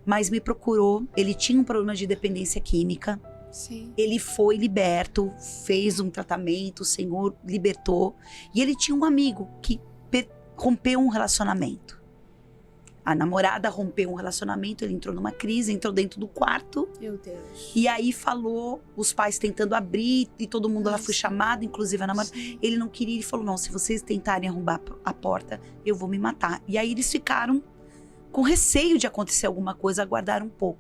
mas me procurou. Ele tinha um problema de dependência química. Sim. Ele foi liberto, fez um tratamento, o Senhor libertou, e ele tinha um amigo que rompeu um relacionamento. A namorada rompeu um relacionamento, ele entrou numa crise, entrou dentro do quarto. Meu Deus. E aí falou, os pais tentando abrir, e todo mundo, ela foi chamada, inclusive a namorada. Sim. Ele não queria, ele falou, não, se vocês tentarem arrombar a porta, eu vou me matar. E aí eles ficaram com receio de acontecer alguma coisa, aguardaram um pouco.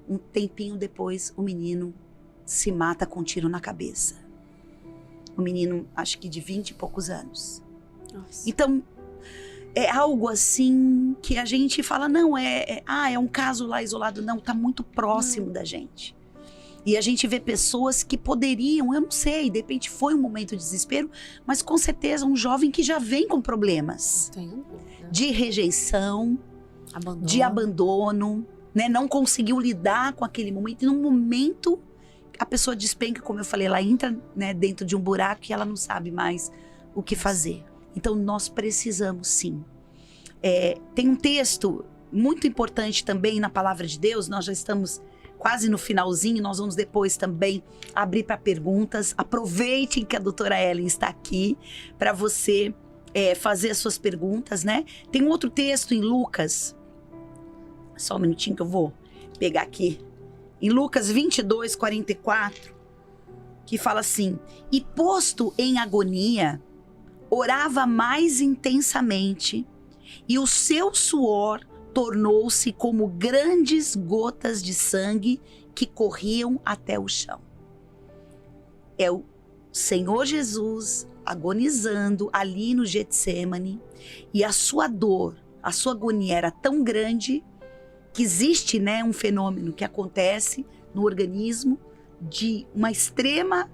Um tempinho depois, o menino se mata com um tiro na cabeça. Um menino, acho que de 20 e poucos anos. Nossa. Então, é algo assim que a gente fala, não, é um caso lá isolado. Não, tá muito próximo da gente. E a gente vê pessoas que poderiam, eu não sei, de repente foi um momento de desespero, mas com certeza um jovem que já vem com problemas. De rejeição, de abandono, né? Não conseguiu lidar com aquele momento. E num momento, a pessoa despenca, como eu falei, ela entra, né, dentro de um buraco e ela não sabe mais o que fazer. Então, nós precisamos, sim. Tem um texto muito importante também na Palavra de Deus. Nós já estamos quase no finalzinho. Nós vamos depois também abrir para perguntas. Aproveitem que a doutora Ellen está aqui para você fazer as suas perguntas, né? Tem um outro texto em Lucas. Só um minutinho que eu vou pegar aqui. Em Lucas 22, 44, que fala assim: e posto em agonia, orava mais intensamente, e o seu suor tornou-se como grandes gotas de sangue que corriam até o chão. É o Senhor Jesus agonizando ali no Getsêmani, e a sua dor, a sua agonia era tão grande que existe, né, um fenômeno que acontece no organismo de uma extrema,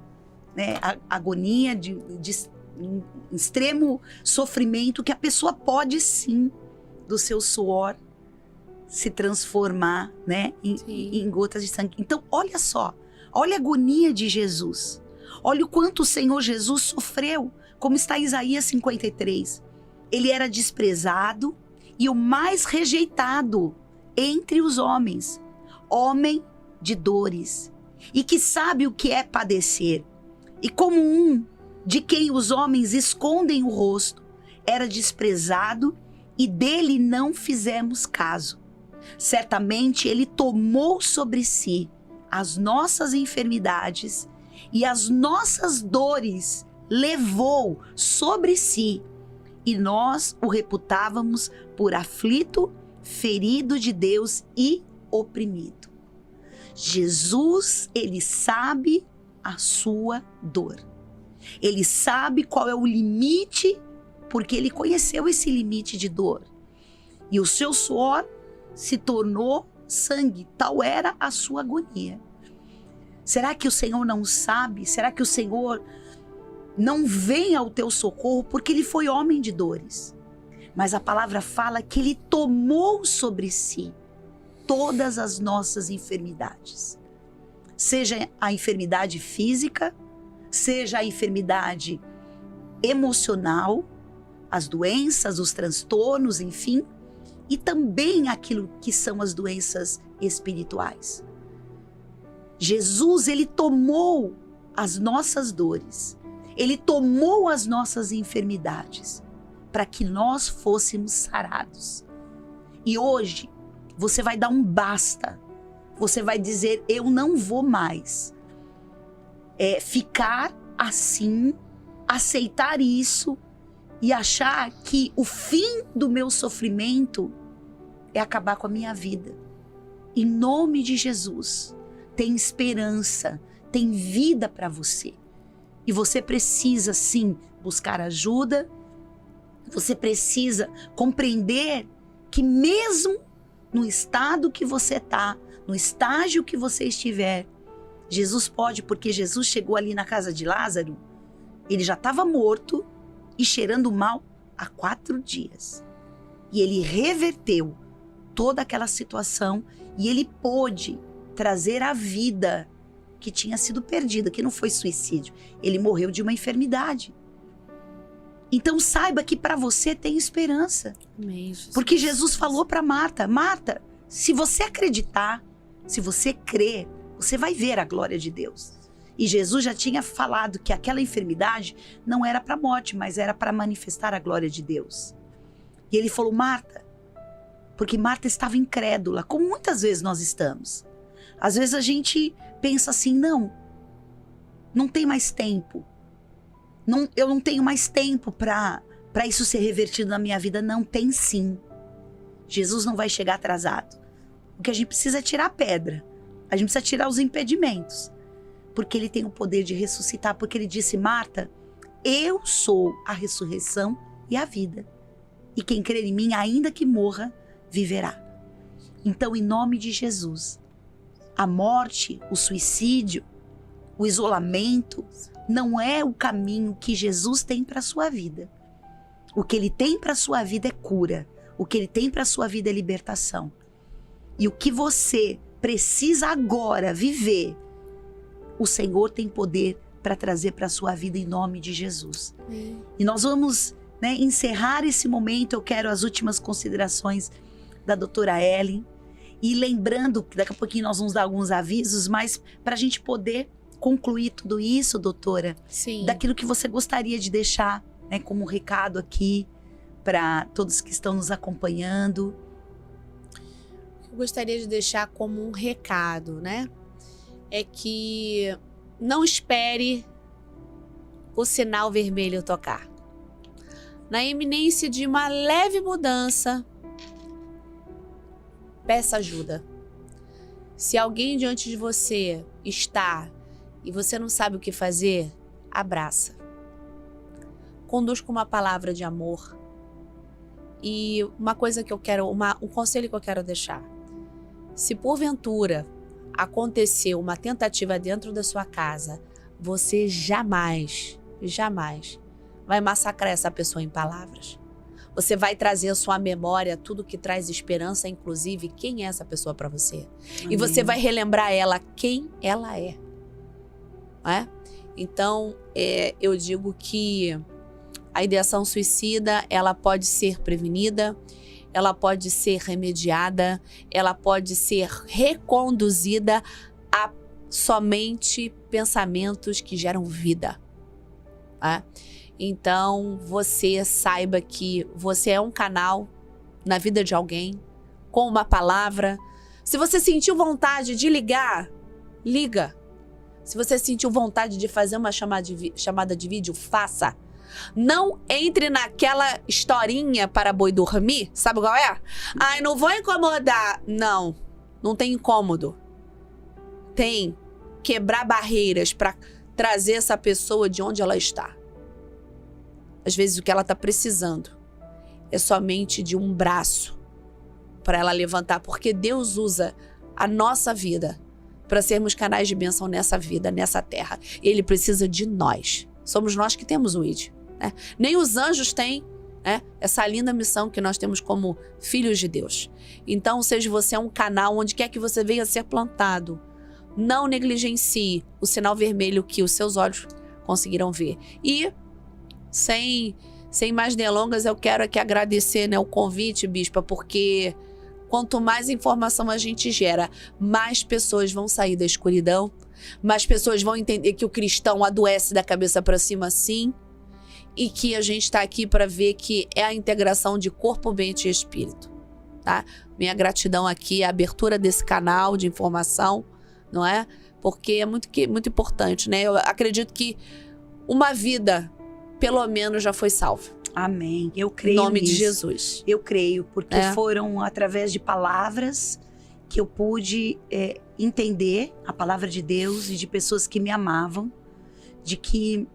né, agonia, de um extremo sofrimento, que a pessoa pode sim, do seu suor, se transformar, né, em gotas de sangue. Então, olha só, olha a agonia de Jesus. Olha o quanto o Senhor Jesus sofreu, como está em Isaías 53. Ele era desprezado e o mais rejeitado entre os homens, homem de dores, e que sabe o que é padecer. E como um de quem os homens escondem o rosto, era desprezado e dele não fizemos caso. Certamente ele tomou sobre si as nossas enfermidades e as nossas dores levou sobre si, e nós o reputávamos por aflito, ferido de Deus e oprimido. Jesus, ele sabe a sua dor. Ele sabe qual é o limite, porque ele conheceu esse limite de dor. E o seu suor se tornou sangue, tal era a sua agonia. Será que o Senhor não sabe? Será que o Senhor não vem ao teu socorro? Porque ele foi homem de dores. Mas a palavra fala que ele tomou sobre si todas as nossas enfermidades. Seja a enfermidade física, seja a enfermidade emocional, as doenças, os transtornos, enfim, e também aquilo que são as doenças espirituais. Jesus, ele tomou as nossas dores, ele tomou as nossas enfermidades, para que nós fôssemos sarados. E hoje, você vai dar um basta. Você vai dizer, eu não vou mais ficar assim, aceitar isso e achar que o fim do meu sofrimento é acabar com a minha vida. Em nome de Jesus, tem esperança, tem vida para você. E você precisa, sim, buscar ajuda. Você precisa compreender que mesmo no estado que você está, no estágio que você estiver, Jesus pode, porque Jesus chegou ali na casa de Lázaro, ele já estava morto e cheirando mal há 4 dias. E ele reverteu toda aquela situação e ele pôde trazer a vida que tinha sido perdida, que não foi suicídio. Ele morreu de uma enfermidade. Então saiba que para você tem esperança. Amém, Jesus. Porque Jesus falou para Marta, Marta, se você acreditar, se você crer, você vai ver a glória de Deus. E Jesus já tinha falado que aquela enfermidade não era para a morte, mas era para manifestar a glória de Deus. E ele falou, Marta, porque Marta estava incrédula, como muitas vezes nós estamos. Às vezes a gente pensa assim, não tem mais tempo. Eu não tenho mais tempo para isso ser revertido na minha vida. Não, tem sim. Jesus não vai chegar atrasado. O que a gente precisa é tirar a pedra. A gente precisa tirar os impedimentos. Porque ele tem o poder de ressuscitar. Porque ele disse, Marta, eu sou a ressurreição e a vida. E quem crer em mim, ainda que morra, viverá. Então, em nome de Jesus, a morte, o suicídio, o isolamento, não é o caminho que Jesus tem para a sua vida. O que ele tem para a sua vida é cura. O que ele tem para a sua vida é libertação. E o que você precisa agora viver, o Senhor tem poder para trazer para a sua vida em nome de Jesus. E nós vamos, encerrar esse momento. Eu quero as últimas considerações da doutora Ellen. E lembrando que daqui a pouquinho nós vamos dar alguns avisos, mas para a gente poder concluir tudo isso, doutora, Sim. daquilo que você gostaria de deixar, como um recado aqui para todos que estão nos acompanhando. Eu gostaria de deixar como um recado, é que não espere o sinal vermelho tocar. Na iminência de uma leve mudança, peça ajuda. Se alguém diante de você está e você não sabe o que fazer, abraça. Conduz com uma palavra de amor. E um conselho que eu quero deixar. Se porventura aconteceu uma tentativa dentro da sua casa, você jamais vai massacrar essa pessoa em palavras. Você vai trazer à sua memória tudo que traz esperança, inclusive quem é essa pessoa para você. Amém. E você vai relembrar ela quem ela é. Então, eu digo que a ideação suicida, ela pode ser prevenida, ela pode ser remediada, ela pode ser reconduzida a somente pensamentos que geram vida. Então, você saiba que você é um canal na vida de alguém, com uma palavra. Se você sentiu vontade de ligar, liga. Se você sentiu vontade de fazer uma chamada de vídeo, faça. Não entre naquela historinha para boi dormir, sabe qual é? Ai, não vou incomodar. Não tem incômodo. Tem quebrar barreiras para trazer essa pessoa de onde ela está. Às vezes o que ela está precisando é somente de um braço para ela levantar, porque Deus usa a nossa vida para sermos canais de bênção nessa vida, nessa terra. Ele precisa de nós. Somos nós que temos o ID. Nem os anjos têm essa linda missão que nós temos como filhos de Deus. Então, seja você um canal onde quer que você venha ser plantado, não negligencie o sinal vermelho que os seus olhos conseguirão ver. E sem mais delongas, eu quero aqui agradecer o convite, Bispa, porque quanto mais informação a gente gera, mais pessoas vão sair da escuridão, mais pessoas vão entender que o cristão adoece da cabeça para cima, sim, e que a gente está aqui para ver que é a integração de corpo, mente e espírito. Minha gratidão aqui, a abertura desse canal de informação, não é? Porque é muito importante, Eu acredito que uma vida, pelo menos, já foi salva. Amém. Eu creio Em nome nisso. de Jesus. Eu creio, porque foram através de palavras que eu pude entender a palavra de Deus e de pessoas que me amavam, de que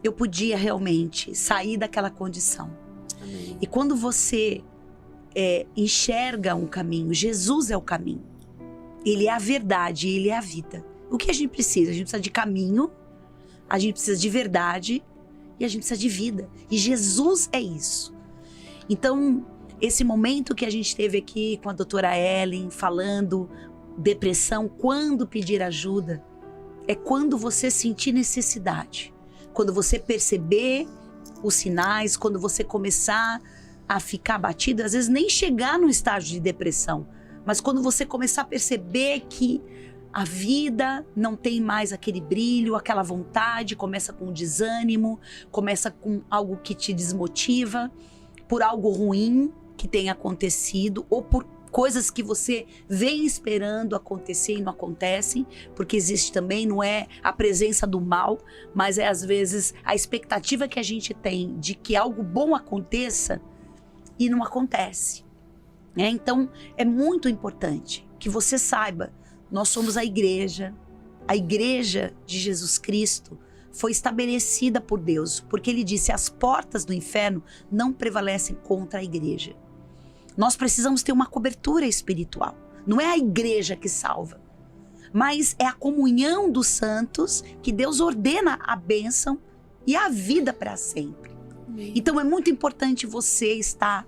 eu podia realmente sair daquela condição. Amém. E quando você enxerga um caminho, Jesus é o caminho. Ele é a verdade, ele é a vida. O que a gente precisa? A gente precisa de caminho, a gente precisa de verdade e a gente precisa de vida. E Jesus é isso. Então, esse momento que a gente teve aqui com a doutora Ellen, falando depressão, quando pedir ajuda, é quando você sentir necessidade. Quando você perceber os sinais, quando você começar a ficar abatido, às vezes nem chegar no estágio de depressão, mas quando você começar a perceber que a vida não tem mais aquele brilho, aquela vontade, começa com desânimo, começa com algo que te desmotiva, por algo ruim que tenha acontecido, ou por coisas que você vem esperando acontecer e não acontecem, porque existe também, não é a presença do mal, mas é às vezes a expectativa que a gente tem de que algo bom aconteça e não acontece. Então, é muito importante que você saiba Nós somos a igreja. A igreja de Jesus Cristo foi estabelecida por Deus, porque ele disse: as portas do inferno não prevalecem contra a igreja. Nós precisamos ter uma cobertura espiritual. Não é a igreja que salva, mas é a comunhão dos santos que Deus ordena a bênção e a vida para sempre. Então é muito importante você estar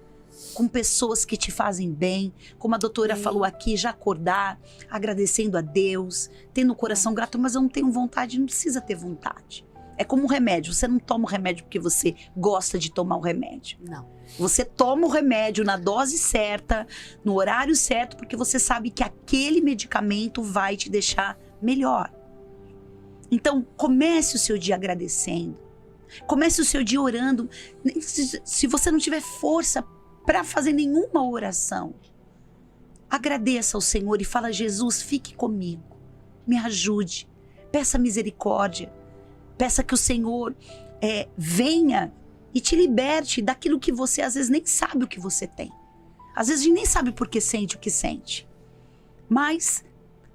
com pessoas que te fazem bem, como a doutora falou aqui, já acordar, agradecendo a Deus, tendo o coração grato, mas eu não tenho vontade, não precisa ter vontade. É como um remédio, você não toma o remédio porque você gosta de tomar o remédio. Não. Você toma o remédio na dose certa, no horário certo, porque você sabe que aquele medicamento vai te deixar melhor. Então, comece o seu dia agradecendo. Comece o seu dia orando. Se você não tiver força para fazer nenhuma oração, agradeça ao Senhor e fala: Jesus, fique comigo, me ajude, peça misericórdia, peça que o Senhor venha e te liberte daquilo que você às vezes nem sabe o que você tem. Às vezes a gente nem sabe por que sente o que sente, mas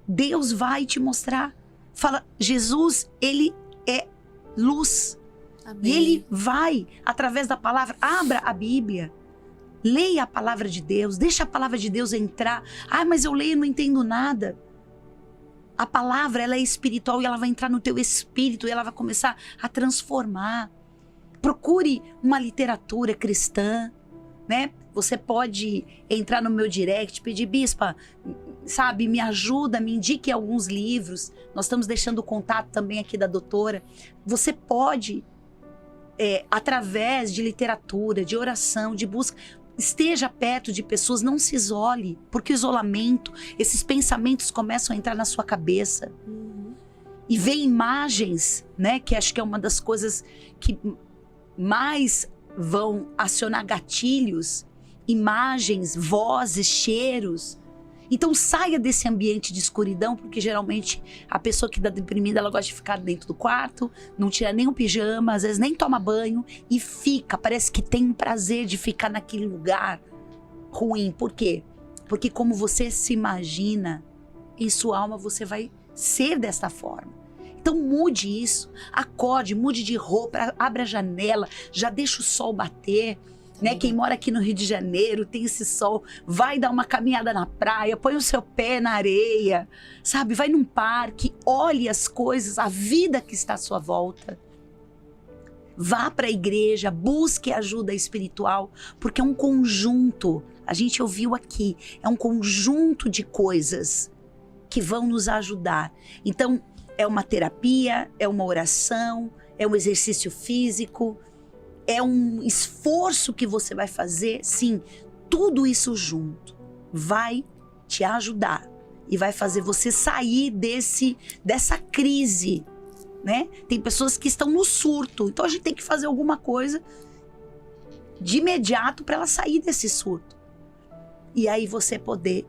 Deus vai te mostrar. Fala: Jesus, ele é luz. Amém. E ele vai, através da palavra, abra a Bíblia, leia a palavra de Deus, deixa a palavra de Deus entrar. Ah, mas eu leio e não entendo nada. A palavra, ela é espiritual e ela vai entrar no teu espírito e ela vai começar a transformar. Procure uma literatura cristã, né? Você pode entrar no meu direct, pedir: bispa, sabe, me ajuda, me indique alguns livros. Nós estamos deixando o contato também aqui da doutora. Você pode, através de literatura, de oração, de busca, esteja perto de pessoas, não se isole, porque o isolamento, esses pensamentos começam a entrar na sua cabeça. E vem imagens, né, que acho que é uma das coisas que mais vão acionar gatilhos, imagens, vozes, cheiros. Então saia desse ambiente de escuridão, porque geralmente a pessoa que está deprimida, ela gosta de ficar dentro do quarto, não tira nem o pijama, às vezes nem toma banho e fica, parece que tem prazer de ficar naquele lugar ruim. Por quê? Porque como você se imagina, em sua alma você vai ser desta forma. Então mude isso, acorde, mude de roupa, abra a janela, já deixa o sol bater. Né? Quem mora aqui no Rio de Janeiro, tem esse sol, vai dar uma caminhada na praia, põe o seu pé na areia, sabe? Vai num parque, olhe as coisas, a vida que está à sua volta. Vá para a igreja, busque ajuda espiritual, porque é um conjunto, a gente ouviu aqui, é um conjunto de coisas que vão nos ajudar. Então, é uma terapia, é uma oração, é um exercício físico, é um esforço que você vai fazer. Sim, tudo isso junto vai te ajudar e vai fazer você sair dessa crise, né? Tem pessoas que estão no surto, então a gente tem que fazer alguma coisa de imediato para ela sair desse surto. E aí você poder...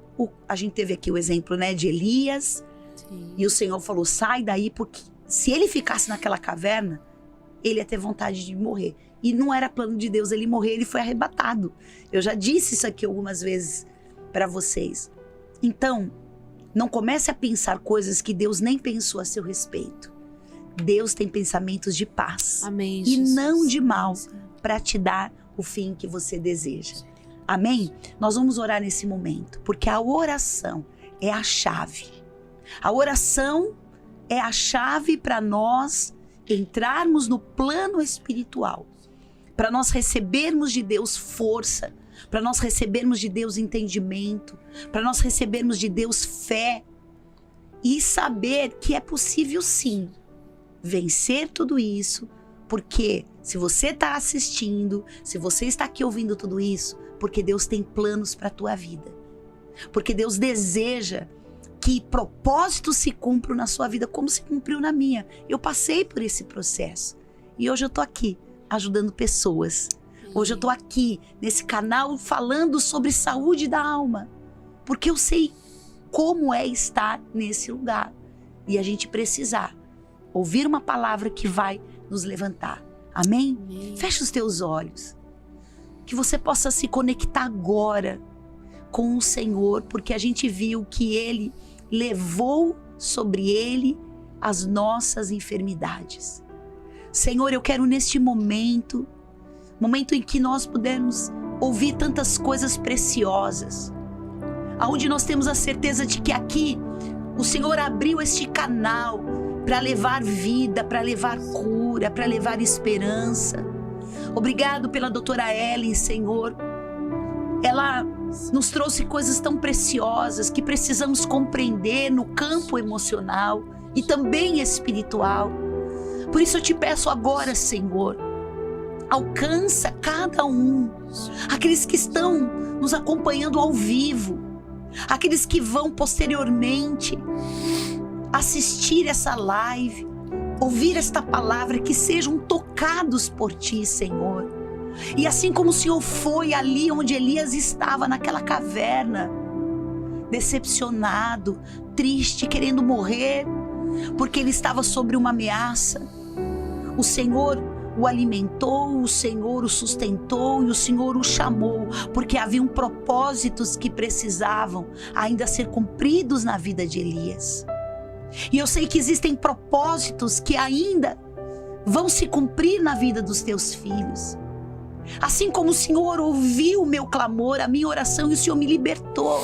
A gente teve aqui o exemplo, né, de Elias. Sim. E o Senhor falou: sai daí, porque se ele ficasse naquela caverna, ele ia ter vontade de morrer. E não era plano de Deus ele morrer, ele foi arrebatado. Eu já disse isso aqui algumas vezes para vocês. Então, não comece a pensar coisas que Deus nem pensou a seu respeito. Deus tem pensamentos de paz. Amém, e Jesus. Não de mal, para te dar o fim que você deseja. Amém? Nós vamos orar nesse momento, porque a oração é a chave. A oração é a chave para nós entrarmos no plano espiritual, para nós recebermos de Deus força, para nós recebermos de Deus entendimento, para nós recebermos de Deus fé e saber que é possível sim vencer tudo isso, porque se você está assistindo, se você está aqui ouvindo tudo isso, porque Deus tem planos para a tua vida, porque Deus deseja que propósitos se cumpram na sua vida como se cumpriu na minha. Eu passei por esse processo e hoje eu tô aqui ajudando pessoas. Hoje eu tô aqui nesse canal falando sobre saúde da alma, porque eu sei como é estar nesse lugar e a gente precisar ouvir uma palavra que vai nos levantar. Amém? Amém. Fecha os teus olhos, que você possa se conectar agora com o Senhor, porque a gente viu que Ele levou sobre ele as nossas enfermidades. Senhor, eu quero neste momento em que nós pudermos ouvir tantas coisas preciosas, aonde nós temos a certeza de que aqui o Senhor abriu este canal para levar vida, para levar cura, para levar esperança. Obrigado pela doutora Ellen, Senhor. Ela nos trouxe coisas tão preciosas que precisamos compreender no campo emocional e também espiritual. Por isso eu te peço agora, Senhor, alcança cada um, aqueles que estão nos acompanhando ao vivo, aqueles que vão posteriormente assistir essa live, ouvir esta palavra, que sejam tocados por ti, Senhor. E assim como o Senhor foi ali onde Elias estava, naquela caverna, decepcionado, triste, querendo morrer, porque ele estava sobre uma ameaça, o Senhor o alimentou, o Senhor o sustentou e o Senhor o chamou, porque haviam propósitos que precisavam ainda ser cumpridos na vida de Elias. E eu sei que existem propósitos que ainda vão se cumprir na vida dos teus filhos. Assim como o Senhor ouviu o meu clamor, a minha oração, e o Senhor me libertou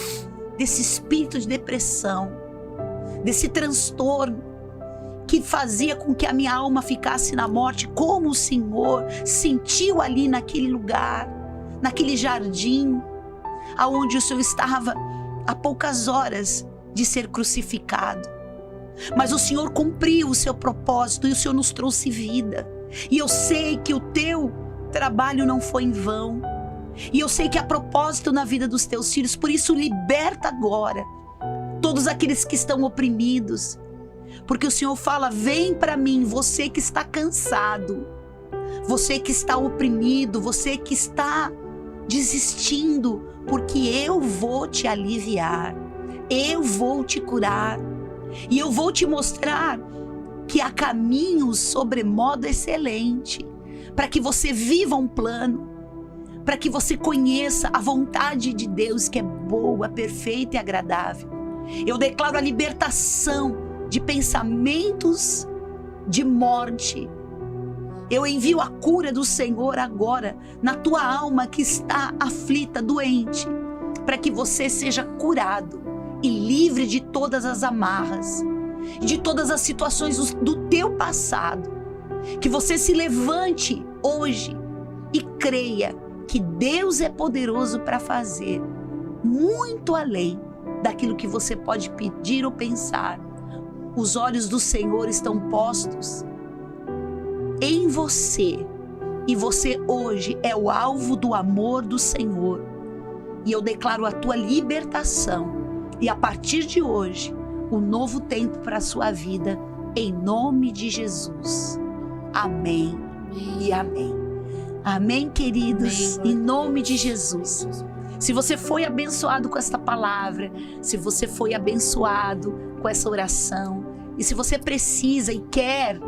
desse espírito de depressão, desse transtorno que fazia com que a minha alma ficasse na morte, como o Senhor sentiu ali naquele lugar, naquele jardim, aonde o Senhor estava a poucas horas de ser crucificado. Mas o Senhor cumpriu o seu propósito e o Senhor nos trouxe vida. E eu sei que o teu trabalho não foi em vão. E eu sei que há propósito na vida dos teus filhos. Por isso, liberta agora todos aqueles que estão oprimidos. Porque o Senhor fala: vem para mim, você que está cansado, você que está oprimido, você que está desistindo, porque eu vou te aliviar, eu vou te curar. E eu vou te mostrar que há caminhos sobremodo excelente, para que você viva um plano, para que você conheça a vontade de Deus, que é boa, perfeita e agradável. Eu declaro a libertação de pensamentos de morte. Eu envio a cura do Senhor agora na tua alma que está aflita, doente, para que você seja curado e livre de todas as amarras, de todas as situações do teu passado. Que você se levante hoje e creia que Deus é poderoso para fazer muito além daquilo que você pode pedir ou pensar. Os olhos do Senhor estão postos em você, e você hoje é o alvo do amor do Senhor. E eu declaro a tua libertação. E a partir de hoje, um novo tempo para a sua vida, em nome de Jesus. Amém e amém. Amém, queridos, em nome de Jesus. Se você foi abençoado com esta palavra, se você foi abençoado com essa oração, e se você precisa e quer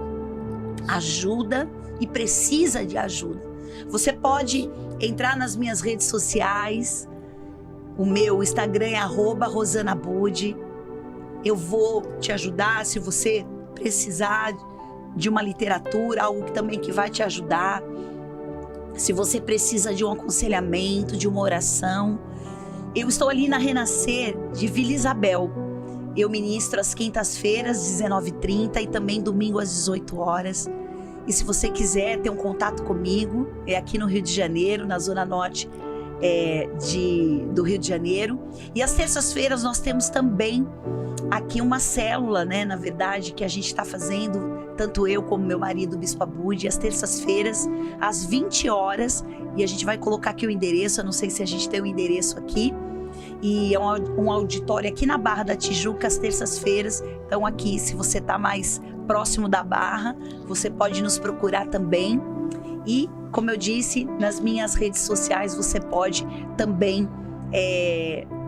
ajuda e precisa de ajuda, você pode entrar nas minhas redes sociais. O meu Instagram é @RosanaBud. Eu vou te ajudar se você precisar de uma literatura, algo que também que vai te ajudar. Se você precisa de um aconselhamento, de uma oração. Eu estou ali na Renascer de Vila Isabel. Eu ministro às quintas-feiras, 19h30, e também domingo às 18 horas. E se você quiser ter um contato comigo, é aqui no Rio de Janeiro, na Zona Norte do Rio de Janeiro. E às terças-feiras nós temos também aqui uma célula, né? Na verdade, que a gente está fazendo, tanto eu como meu marido, o Bispo Abud, às terças-feiras, às 20 horas. E a gente vai colocar aqui o endereço, eu não sei se a gente tem o endereço aqui. E é um auditório aqui na Barra da Tijuca, às terças-feiras. Então aqui, se você está mais próximo da Barra, você pode nos procurar também. E, como eu disse, nas minhas redes sociais você pode também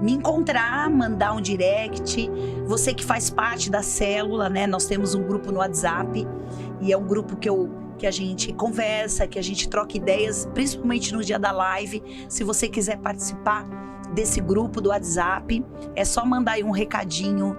me encontrar, mandar um direct. Você que faz parte da célula, né? Nós temos um grupo no WhatsApp, e é um grupo que a gente conversa, que a gente troca ideias, principalmente no dia da live. Se você quiser participar desse grupo do WhatsApp, é só mandar aí um recadinho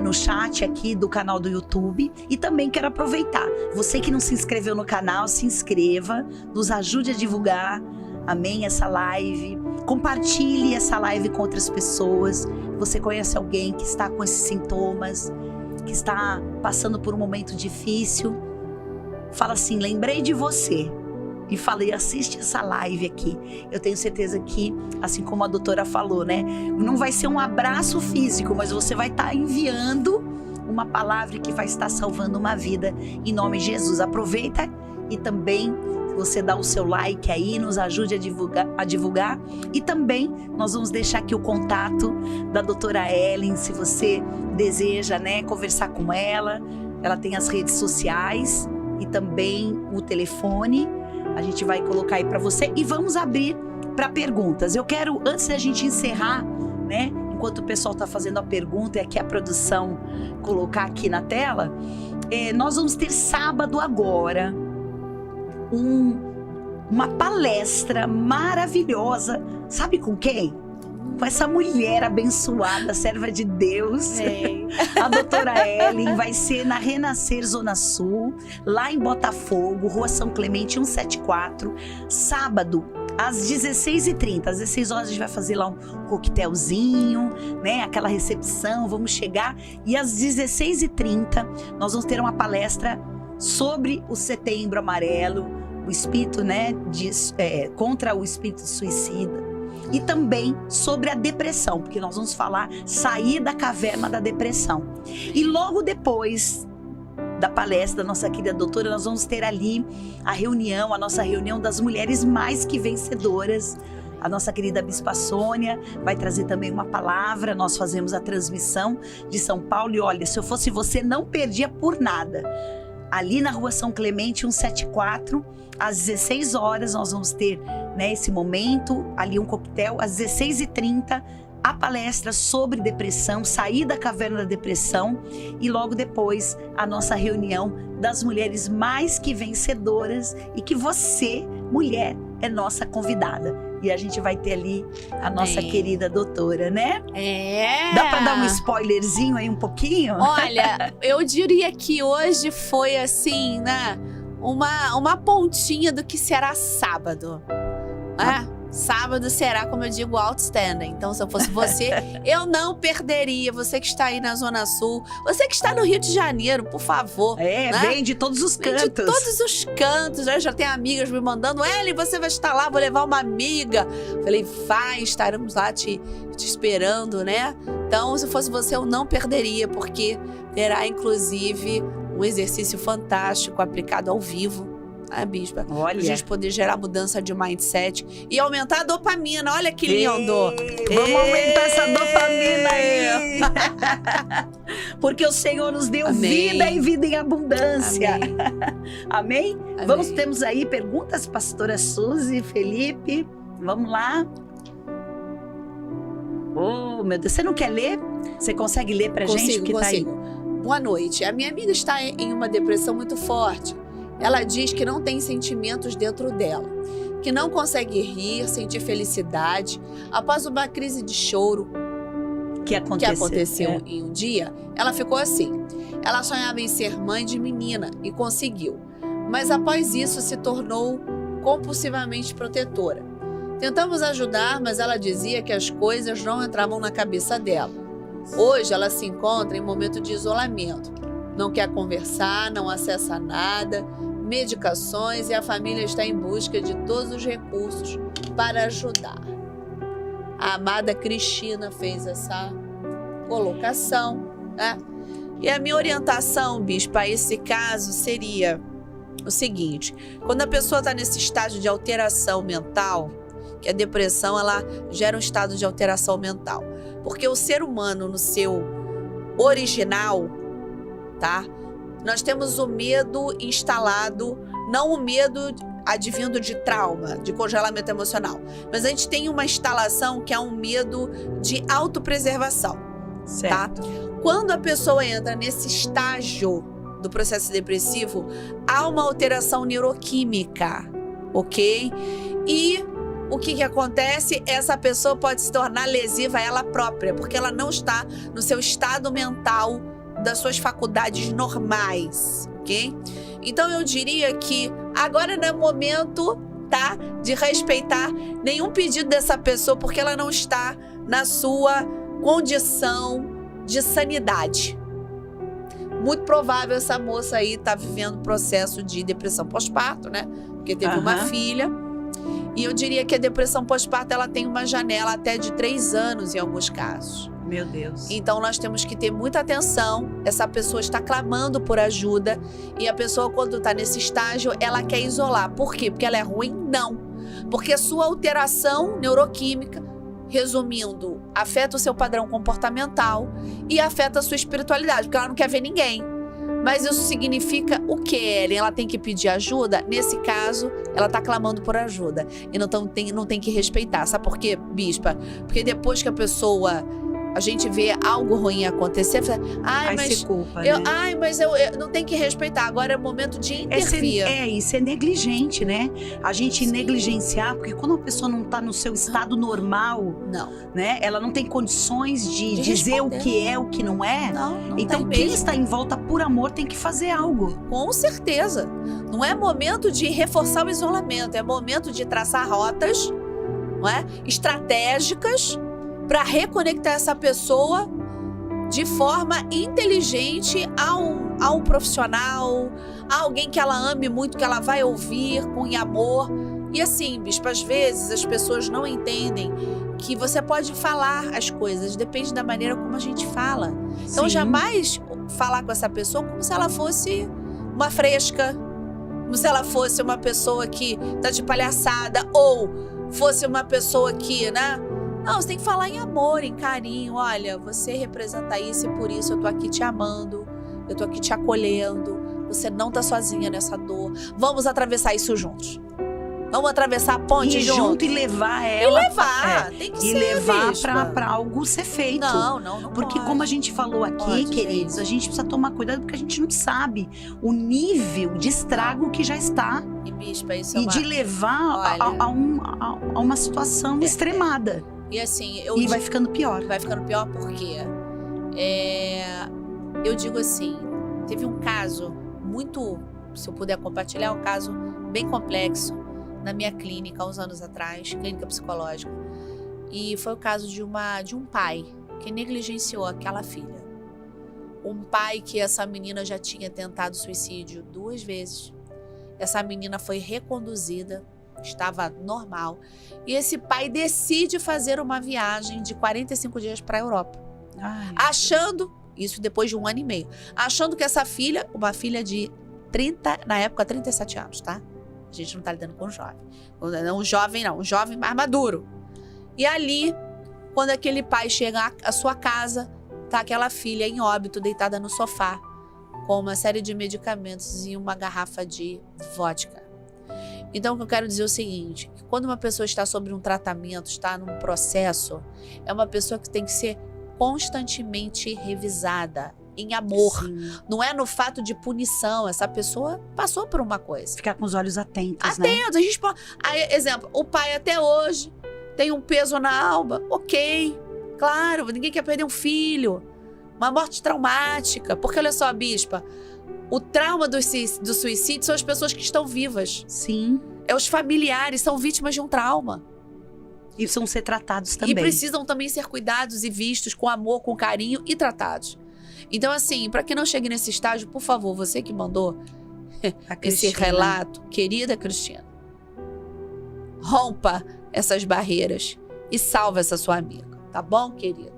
no chat aqui do canal do YouTube. E também quero aproveitar, você que não se inscreveu no canal, se inscreva, nos ajude a divulgar, amém, essa live. Compartilhe essa live com outras pessoas. Você conhece alguém que está com esses sintomas, que está passando por um momento difícil? Fala assim, lembrei de você. E falei, assiste essa live aqui. Eu tenho certeza que, assim como a doutora falou, né? Não vai ser um abraço físico, mas você vai estar enviando uma palavra que vai estar salvando uma vida. Em nome de Jesus. Aproveita e também você dá o seu like aí, nos ajude a divulgar. E também nós vamos deixar aqui o contato da doutora Ellen, se você deseja, né, conversar com ela. Ela tem as redes sociais e também o telefone. A gente vai colocar aí para você e vamos abrir para perguntas. Eu quero, antes da gente encerrar, né, enquanto o pessoal está fazendo a pergunta e aqui a produção colocar aqui na tela, nós vamos ter sábado agora uma palestra maravilhosa. Sabe com quem? Com essa mulher abençoada, serva de Deus. A doutora Ellen vai ser na Renascer Zona Sul, lá em Botafogo, Rua São Clemente 174, sábado, às 16h30. Às 16 horas a gente vai fazer lá um coquetelzinho, né? Aquela recepção, vamos chegar. E às 16h30 nós vamos ter uma palestra sobre o Setembro Amarelo, o espírito, né, contra o espírito suicida. E também sobre a depressão, porque nós vamos falar sair da caverna da depressão. E logo depois da palestra da nossa querida doutora, nós vamos ter ali a nossa reunião das mulheres mais que vencedoras. A nossa querida Bispa Sônia vai trazer também uma palavra. Nós fazemos a transmissão de São Paulo e olha, se eu fosse você, não perdia por nada. Ali na Rua São Clemente 174, às 16 horas nós vamos ter, né, esse momento, ali um coquetel, às 16h30, a palestra sobre depressão, sair da caverna da depressão e logo depois a nossa reunião das mulheres mais que vencedoras e que você, mulher, é nossa convidada. E a gente vai ter ali a nossa querida doutora, né? Dá pra dar um spoilerzinho aí um pouquinho? Olha, eu diria que hoje foi assim, né? Uma pontinha do que será sábado. Sábado será, como eu digo, outstanding. Então, se eu fosse você, eu não perderia. Você que está aí na Zona Sul, você que está no Rio de Janeiro, por favor. Né? Vem de todos os cantos. Vem de todos os cantos. Eu já tenho amigas me mandando, Ellen, você vai estar lá, vou levar uma amiga. Falei, vai, estaremos lá te esperando, né? Então, se fosse você, eu não perderia, porque terá, inclusive, um exercício fantástico aplicado ao vivo. Bispa, olha, a gente poder gerar mudança de mindset e aumentar a dopamina. Olha que lindo! Vamos aumentar essa dopamina aí! Porque o Senhor nos deu vida e vida em abundância. Amém? Amém? Temos aí perguntas, pastora Suzy, Felipe. Vamos lá. Oh, meu Deus, você não quer ler? Você consegue ler pra gente? Consigo. Tá aí? Boa noite. A minha amiga está em uma depressão muito forte. Ela diz que não tem sentimentos dentro dela, que não consegue rir, sentir felicidade. Após uma crise de choro que aconteceu em um dia, ela ficou assim. Ela sonhava em ser mãe de menina e conseguiu. Mas após isso se tornou compulsivamente protetora. Tentamos ajudar, mas ela dizia que as coisas não entravam na cabeça dela. Hoje ela se encontra em momento de isolamento. Não quer conversar, não acessa nada, medicações e a família está em busca de todos os recursos para ajudar. A amada Cristina fez essa colocação, né? E a minha orientação, bispo, a esse caso seria o seguinte: quando a pessoa está nesse estágio de alteração mental, que a depressão ela gera um estado de alteração mental, porque o ser humano no seu original, tá? Nós temos o medo instalado, não o medo advindo de trauma, de congelamento emocional, mas a gente tem uma instalação que é um medo de autopreservação, certo? Tá? Quando a pessoa entra nesse estágio do processo depressivo, há uma alteração neuroquímica, ok? E o que acontece? Essa pessoa pode se tornar lesiva a ela própria, porque ela não está no seu estado mental das suas faculdades normais, ok? Então eu diria que agora não é momento, tá, de respeitar nenhum pedido dessa pessoa, porque ela não está na sua condição de sanidade. Muito provável essa moça aí tá vivendo um processo de depressão pós-parto, né? Porque teve uma filha. E eu diria que a depressão pós-parto, ela tem uma janela até de 3 anos em alguns casos. Meu Deus. Então nós temos que ter muita atenção. Essa pessoa está clamando por ajuda e a pessoa, quando está nesse estágio, ela quer isolar. Por quê? Porque ela é ruim? Não. Porque a sua alteração neuroquímica, resumindo, afeta o seu padrão comportamental e afeta a sua espiritualidade, porque ela não quer ver ninguém. Mas isso significa o quê, Ellen? Ela tem que pedir ajuda? Nesse caso, ela está clamando por ajuda. E não tem que respeitar. Sabe por quê, bispa? Porque depois que a gente vê algo ruim acontecer, se culpa, né? Mas eu não tem que respeitar. Agora é o momento de intervir. Isso é negligente, né? A gente negligenciar, porque quando a pessoa não está no seu estado normal, né? Ela não tem condições de dizer responder. O que é, o que não é. Não então quem está em volta por amor tem que fazer algo. Com certeza. Não é momento de reforçar o isolamento, é momento de traçar rotas, não é? Estratégicas, para reconectar essa pessoa de forma inteligente a um profissional, a alguém que ela ame muito, que ela vai ouvir com amor. E assim, bispo, às vezes as pessoas não entendem que você pode falar as coisas, depende da maneira como a gente fala. Então, jamais falar com essa pessoa como se ela fosse uma fresca, como se ela fosse uma pessoa que tá de palhaçada, ou fosse uma pessoa que, né? Não, você tem que falar em amor, em carinho. Olha, você representa isso e por isso eu tô aqui te amando, eu tô aqui te acolhendo. Você não tá sozinha nessa dor. Vamos atravessar isso juntos. Vamos atravessar a ponte junto e levar ela. Tem que ser, levar pra algo ser feito. Não porque pode. Como a gente falou aqui, queridos, gente, a gente precisa tomar cuidado porque a gente não sabe o nível de estrago que já está. E, bispa, isso de levar a uma situação extremada. E assim, vai ficando pior. Vai ficando pior porque eu digo assim, teve um caso muito, se eu puder compartilhar, um caso bem complexo na minha clínica há uns anos atrás, clínica psicológica. E foi o caso de um pai que negligenciou aquela filha. Um pai que essa menina já tinha tentado suicídio 2 vezes. Essa menina foi reconduzida, estava normal. E esse pai decide fazer uma viagem de 45 dias para a Europa. Achando, isso depois de 1 ano e meio, achando que essa filha, uma filha de 30, na época 37 anos, tá? A gente não tá lidando com um jovem. Não um jovem, um jovem mais maduro. E ali, quando aquele pai chega à sua casa, tá aquela filha em óbito, deitada no sofá, com uma série de medicamentos e uma garrafa de vodka. Então, o que eu quero dizer é o seguinte, que quando uma pessoa está sobre um tratamento, está num processo, é uma pessoa que tem que ser constantemente revisada, em amor. Sim. Não é no fato de punição. Essa pessoa passou por uma coisa. Ficar com os olhos atentos, né? A gente pode... Aí, exemplo, o pai até hoje tem um peso na alma. Ok, claro, ninguém quer perder um filho. Uma morte traumática. Porque, olha só, bispa, o trauma do suicídio são as pessoas que estão vivas. Sim. É os familiares, são vítimas de um trauma. E precisam ser tratados também. E precisam também ser cuidados e vistos com amor, com carinho e tratados. Então, assim, para que não chegue nesse estágio, por favor, você que mandou esse relato, querida Cristina, rompa essas barreiras e salva essa sua amiga, tá bom, querida?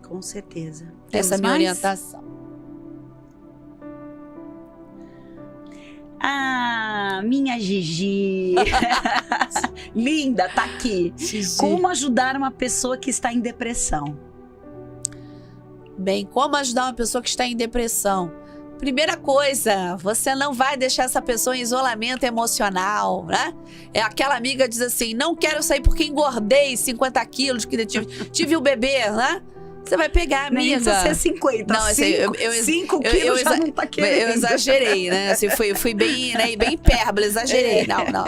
Com certeza. Essa é a minha orientação. Minha Gigi. Linda, tá aqui. Gigi. Como ajudar uma pessoa que está em depressão? Bem, como ajudar uma pessoa que está em depressão? Primeira coisa, você não vai deixar essa pessoa em isolamento emocional, né? É aquela amiga que diz assim, não quero sair porque engordei 50 quilos, que tive o bebê, né? Você vai pegar, amiga. Nem precisa ser 50. Não, assim, 5 quilos já não tá querendo. Eu exagerei, né? Assim, fui bem, né, bem hipérbole, exagerei. Não.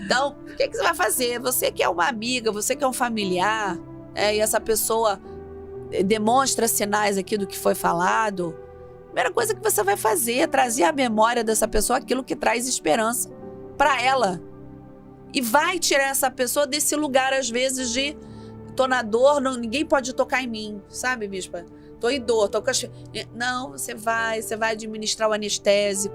Então, o que você vai fazer? Você que é uma amiga, você que é um familiar, e essa pessoa demonstra sinais aqui do que foi falado, a primeira coisa que você vai fazer é trazer à memória dessa pessoa aquilo que traz esperança para ela. E vai tirar essa pessoa desse lugar, às vezes, de tô na dor, ninguém pode tocar em mim, sabe, bispa? Tô em dor, tô com as... Não, você vai administrar o anestésico,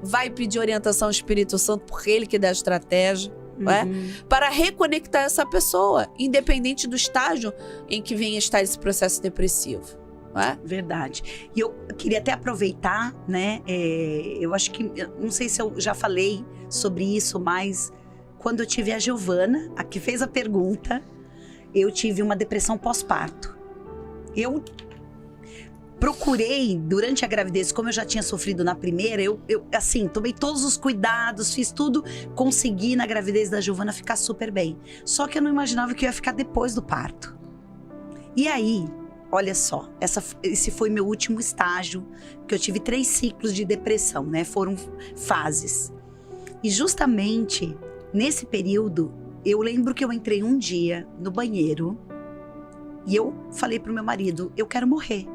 vai pedir orientação ao Espírito Santo, porque ele que dá a estratégia, não é? Para reconectar essa pessoa, independente do estágio em que venha estar esse processo depressivo. Não é? Verdade. E eu queria até aproveitar, né? Eu acho que, não sei se eu já falei sobre isso, mas quando eu tive a Giovana, a que fez a pergunta, eu tive uma depressão pós-parto. Eu procurei, durante a gravidez, como eu já tinha sofrido na primeira, eu assim, tomei todos os cuidados, fiz tudo, consegui na gravidez da Giovana ficar super bem. Só que eu não imaginava que eu ia ficar depois do parto. E aí, olha só, esse foi meu último estágio, que eu tive 3 ciclos de depressão, né? Foram fases. E justamente nesse período, eu lembro que eu entrei um dia no banheiro e eu falei pro meu marido, eu quero morrer.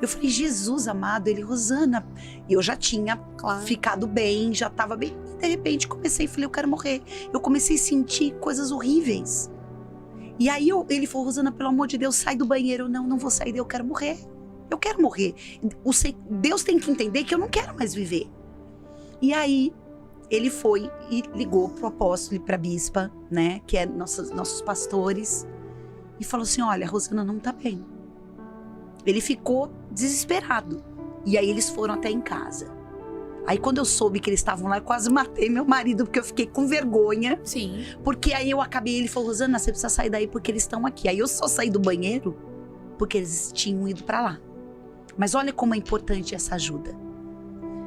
Eu falei, Jesus amado, ele, Rosana. E eu já tinha ficado bem, já tava bem. E de repente falei, eu quero morrer. Eu comecei a sentir coisas horríveis. E aí ele falou, Rosana, pelo amor de Deus, sai do banheiro. Não vou sair, eu quero morrer. Eu quero morrer. Deus tem que entender que eu não quero mais viver. E aí ele foi e ligou pro apóstolo e pra bispa, né, que é nossos pastores, e falou assim, olha, a Rosana não tá bem. Ele ficou desesperado. E aí eles foram até em casa. Aí quando eu soube que eles estavam lá, eu quase matei meu marido, porque eu fiquei com vergonha. Sim. Porque aí ele falou, Rosana, você precisa sair daí porque eles estão aqui. Aí eu só saí do banheiro porque eles tinham ido pra lá. Mas olha como é importante essa ajuda.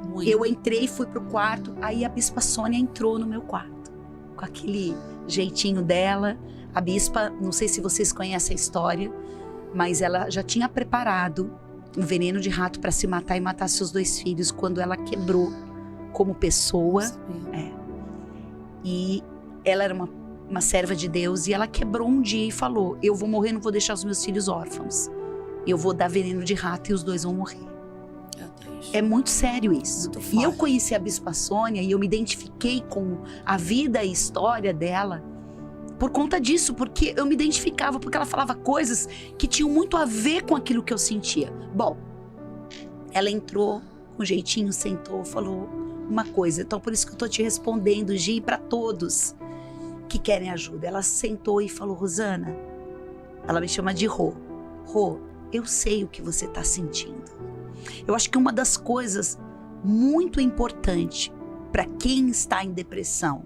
Muito. Eu entrei, fui pro quarto, aí a bispa Sônia entrou no meu quarto. Com aquele jeitinho dela. A bispa, não sei se vocês conhecem a história, mas ela já tinha preparado um veneno de rato para se matar e matar seus 2 filhos quando ela quebrou como pessoa. E ela era uma serva de Deus e ela quebrou um dia e falou, eu vou morrer, não vou deixar os meus filhos órfãos. Eu vou dar veneno de rato e os 2 vão morrer. É muito sério isso. Muito forte. E eu conheci a bispa Sônia e eu me identifiquei com a vida e história dela por conta disso, porque eu me identificava, porque ela falava coisas que tinham muito a ver com aquilo que eu sentia. Bom, ela entrou com jeitinho, sentou, falou uma coisa. Então, por isso que eu tô te respondendo, Gi, para todos que querem ajuda. Ela sentou e falou, Rosana, ela me chama de Rô. Rô, eu sei o que você tá sentindo. Eu acho que uma das coisas muito importantes para quem está em depressão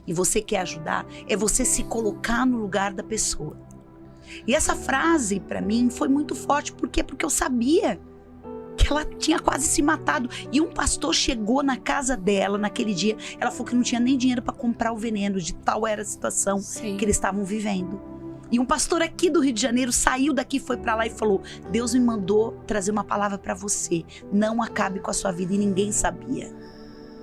e você quer ajudar, é você se colocar no lugar da pessoa. E essa frase, para mim, foi muito forte. Por quê? Porque eu sabia que ela tinha quase se matado. E um pastor chegou na casa dela naquele dia. Ela falou que não tinha nem dinheiro para comprar o veneno, de tal era a situação que eles estavam vivendo. E um pastor aqui do Rio de Janeiro saiu daqui, foi para lá e falou, Deus me mandou trazer uma palavra para você. Não acabe com a sua vida. E ninguém sabia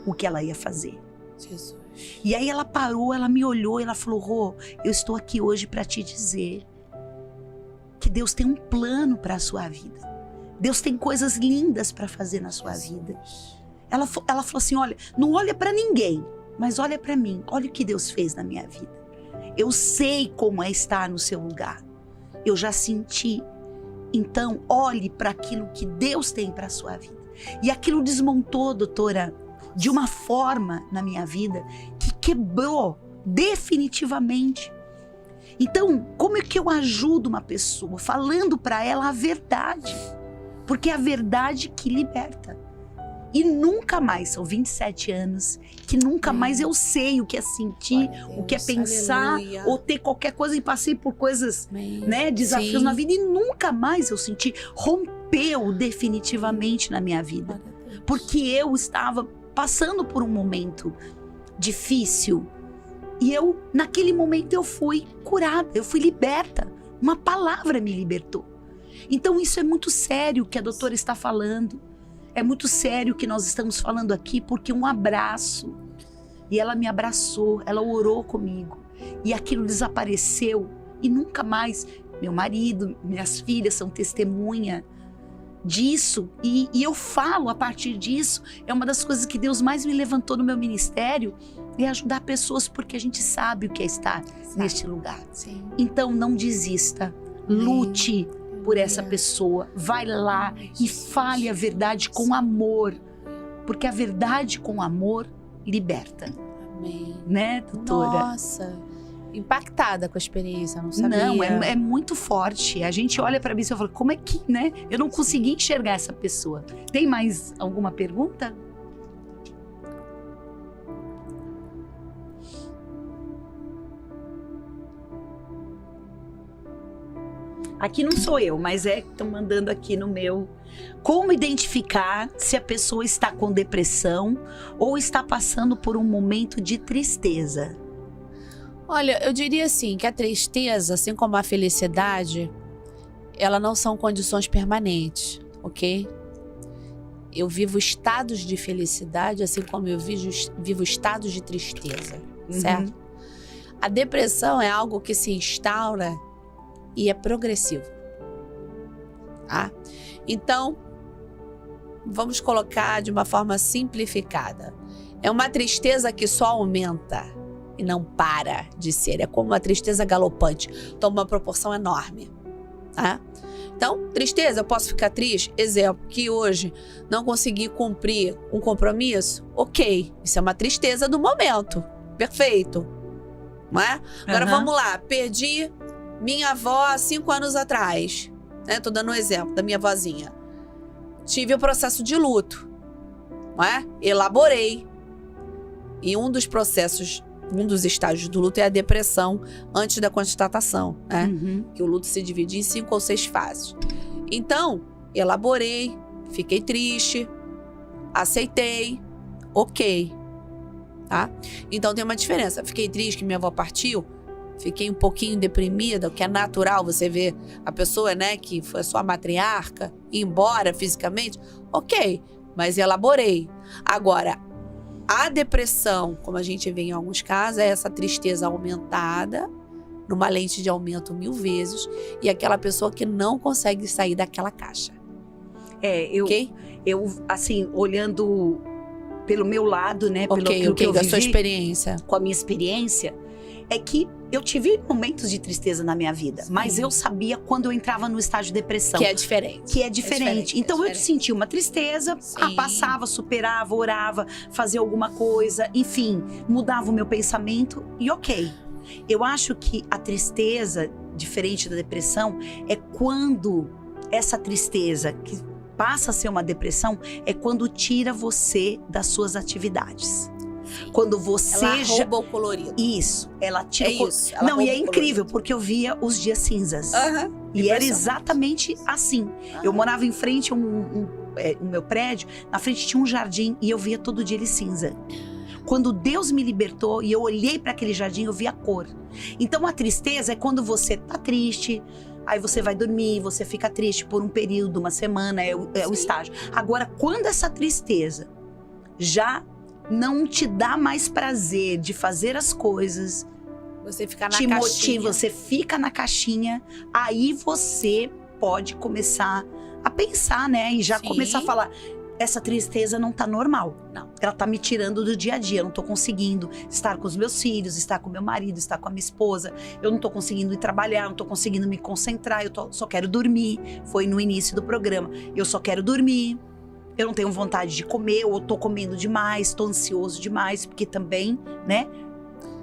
o que ela ia fazer. Jesus. E aí ela parou, ela me olhou e ela falou, Rô, eu estou aqui hoje para te dizer que Deus tem um plano para a sua vida. Deus tem coisas lindas para fazer na sua vida. Ela falou assim, olha, não olha para ninguém, mas olha para mim. Olha o que Deus fez na minha vida. Eu sei como é estar no seu lugar. Eu já senti. Então, olhe para aquilo que Deus tem para a sua vida. E aquilo desmontou, doutora, de uma forma na minha vida que quebrou definitivamente. Então, como é que eu ajudo uma pessoa? Falando para ela a verdade. Porque é a verdade que liberta. E nunca mais, são 27 anos, que nunca mais eu sei o que é sentir, o que é pensar, aleluia, ou ter qualquer coisa, e passei por coisas, né, desafios na vida, e nunca mais eu senti. Rompeu definitivamente na minha vida. Porque eu estava passando por um momento difícil e naquele momento eu fui curada, eu fui liberta. Uma palavra me libertou. Então isso é muito sério o que a doutora está falando. É muito sério o que nós estamos falando aqui, porque um abraço, e ela me abraçou, ela orou comigo, e aquilo desapareceu, e nunca mais. Meu marido, minhas filhas são testemunha disso, e eu falo a partir disso. É uma das coisas que Deus mais me levantou no meu ministério, é ajudar pessoas, porque a gente sabe o que é estar neste lugar. Sim. Então não desista, lute por essa pessoa, vai lá e fale a verdade com amor, porque a verdade com amor liberta. Amém. Né, doutora? Nossa, impactada com a experiência, não sabia. Não, é muito forte. A gente olha pra mim e fala, como é que, né? Eu não consegui enxergar essa pessoa. Tem mais alguma pergunta? Aqui não sou eu, mas estão mandando aqui no meu. Como identificar se a pessoa está com depressão ou está passando por um momento de tristeza? Olha, eu diria assim, que a tristeza, assim como a felicidade, ela não são condições permanentes, ok? Eu vivo estados de felicidade, assim como eu vivo estados de tristeza, certo? A depressão é algo que se instaura e é progressivo, tá? Então, vamos colocar de uma forma simplificada. É uma tristeza que só aumenta e não para de ser. É como uma tristeza galopante, toma uma proporção enorme, tá? Então, tristeza, eu posso ficar triste? Exemplo, que hoje não consegui cumprir um compromisso? Ok, isso é uma tristeza do momento, perfeito, não é? Agora vamos lá, perdi minha avó 5 anos atrás, né? Tô dando um exemplo da minha vozinha. Tive o processo de luto, não é? Elaborei. E um dos estágios do luto é a depressão antes da constatação, né? Que o luto se divide em 5 ou 6 fases. Então, elaborei, fiquei triste, aceitei, ok, tá? Então tem uma diferença. Fiquei triste que minha avó partiu, fiquei um pouquinho deprimida, o que é natural, você vê a pessoa, né, que foi sua matriarca, ir embora fisicamente, ok, mas elaborei. Agora, a depressão, como a gente vê em alguns casos, é essa tristeza aumentada, numa lente de aumento 1000 vezes, e aquela pessoa que não consegue sair daquela caixa. Eu assim, olhando pelo meu lado, né, pelo que eu da vivi, sua experiência. Com a minha experiência, é que eu tive momentos de tristeza na minha vida, mas eu sabia quando eu entrava no estágio de depressão. Que é diferente. Que é diferente. Então eu sentia uma tristeza, passava, superava, orava, fazia alguma coisa, enfim, mudava o meu pensamento e ok. Eu acho que a tristeza, diferente da depressão, é quando essa tristeza, que passa a ser uma depressão, é quando tira você das suas atividades. Quando você ela rouba o colorido. Isso, ela tira isso. Não, e é incrível, porque eu via os dias cinzas. E era exatamente assim. Eu morava em frente a o meu prédio, na frente tinha um jardim e eu via todo dia ele cinza. Quando Deus me libertou e eu olhei para aquele jardim, eu vi a cor. Então a tristeza é quando você tá triste, aí você vai dormir, você fica triste por um período, uma semana, é o estágio. Agora, quando essa tristeza já não te dá mais prazer de fazer as coisas, você fica na te caixinha. motiva, você fica na caixinha, aí você pode começar a pensar, né? E já começar a falar, essa tristeza não tá normal. Não. Ela tá me tirando do dia a dia, eu não tô conseguindo estar com os meus filhos, estar com meu marido, estar com a minha esposa, eu não tô conseguindo ir trabalhar, não tô conseguindo me concentrar, só quero dormir. Foi no início do programa, eu só quero dormir. Eu não tenho vontade de comer, ou tô comendo demais, tô ansioso demais, porque também, né?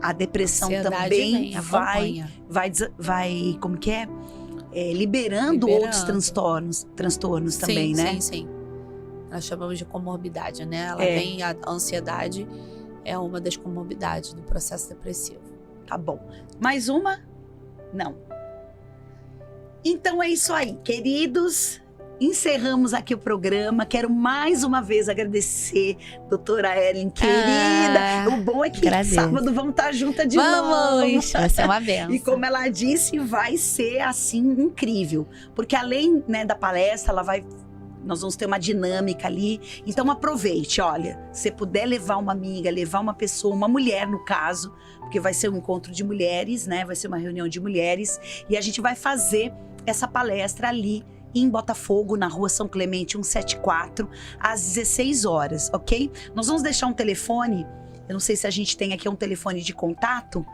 A depressão também vai, como que é? Liberando outros transtornos também, né? Sim. Nós chamamos de comorbidade, né? Ela vem, a ansiedade é uma das comorbidades do processo depressivo. Tá bom. Mais uma? Não. Então é isso aí, queridos. encerramos aqui o programa. Quero mais uma vez agradecer, doutora Ellen, querida. O bom é que sábado vamos estar juntas de novo. Vamos! Vai ser uma benção. E como ela disse, vai ser assim incrível. Porque além, né, da palestra, nós vamos ter uma dinâmica ali. Então aproveite, olha, se puder levar uma amiga, levar uma pessoa, uma mulher no caso, porque vai ser um encontro de mulheres, né? Vai ser uma reunião de mulheres. E a gente vai fazer essa palestra ali em Botafogo, na rua São Clemente 174, às 16 horas, ok? Nós vamos deixar um telefone, eu não sei se a gente tem aqui um telefone de contato,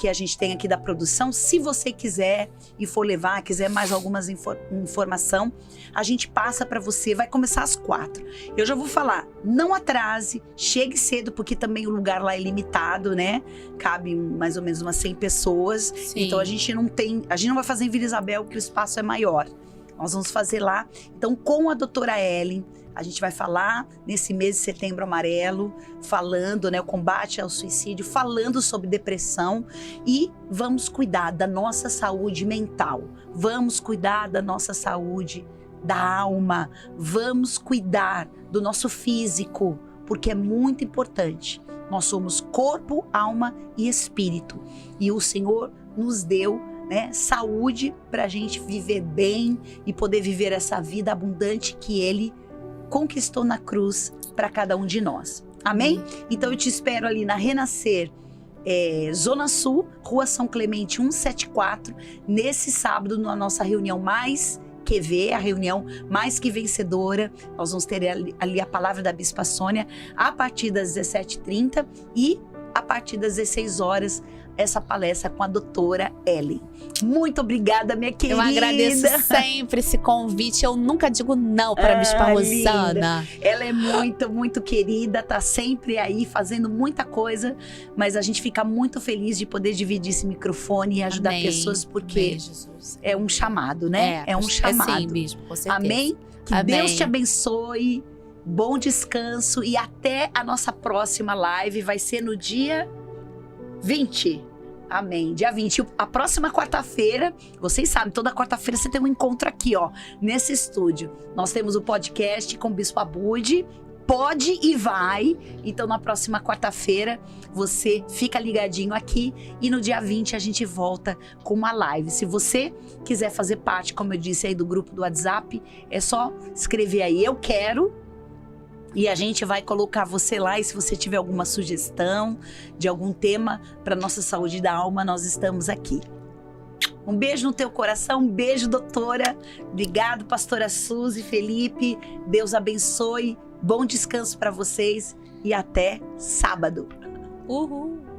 que a gente tem aqui da produção. Se você quiser e for levar, quiser mais algumas informação, a gente passa para você. Vai começar às 4. Eu já vou falar, não atrase, chegue cedo, porque também o lugar lá é limitado, né? Cabe mais ou menos umas 100 pessoas. Sim. Então a gente não vai fazer em Vila Isabel, porque o espaço é maior. Nós vamos fazer lá. Então, com a doutora Ellen, a gente vai falar nesse mês de Setembro Amarelo, falando, né, o combate ao suicídio, falando sobre depressão, e vamos cuidar da nossa saúde mental, vamos cuidar da nossa saúde da alma, vamos cuidar do nosso físico, porque é muito importante. Nós somos corpo, alma e espírito, e o Senhor nos deu, né, saúde para a gente viver bem e poder viver essa vida abundante que Ele conquistou na cruz para cada um de nós. Amém? Então eu te espero ali na Renascer, Zona Sul, Rua São Clemente 174, nesse sábado, na nossa reunião Mais QV, a reunião Mais Que Vencedora. Nós vamos ter ali a palavra da Bispa Sônia a partir das 17h30 e a partir das 16 horas essa palestra com a doutora Ellen. Muito obrigada, minha querida. Eu agradeço sempre esse convite. Eu nunca digo não para a Bispa Rosana. Linda. Ela é muito, muito querida, tá sempre aí fazendo muita coisa, mas a gente fica muito feliz de poder dividir esse microfone e ajudar pessoas, porque é um chamado, né? É um chamado. É sim, Bispo, com certeza. Amém? Que Amém. Deus te abençoe, bom descanso e até a nossa próxima live. Vai ser no dia 20. Amém. Dia 20. A próxima quarta-feira, vocês sabem, toda quarta-feira você tem um encontro aqui, ó, nesse estúdio. Nós temos o podcast com o Bispo Abude. Pode e vai. Então, na próxima quarta-feira, você fica ligadinho aqui. E no dia 20, a gente volta com uma live. Se você quiser fazer parte, como eu disse aí, do grupo do WhatsApp, é só escrever aí, eu quero. E a gente vai colocar você lá, e se você tiver alguma sugestão de algum tema para nossa saúde da alma, nós estamos aqui. Um beijo no teu coração, um beijo, doutora. Obrigado, pastora Suzy, Felipe. Deus abençoe. Bom descanso para vocês e até sábado. Uhul!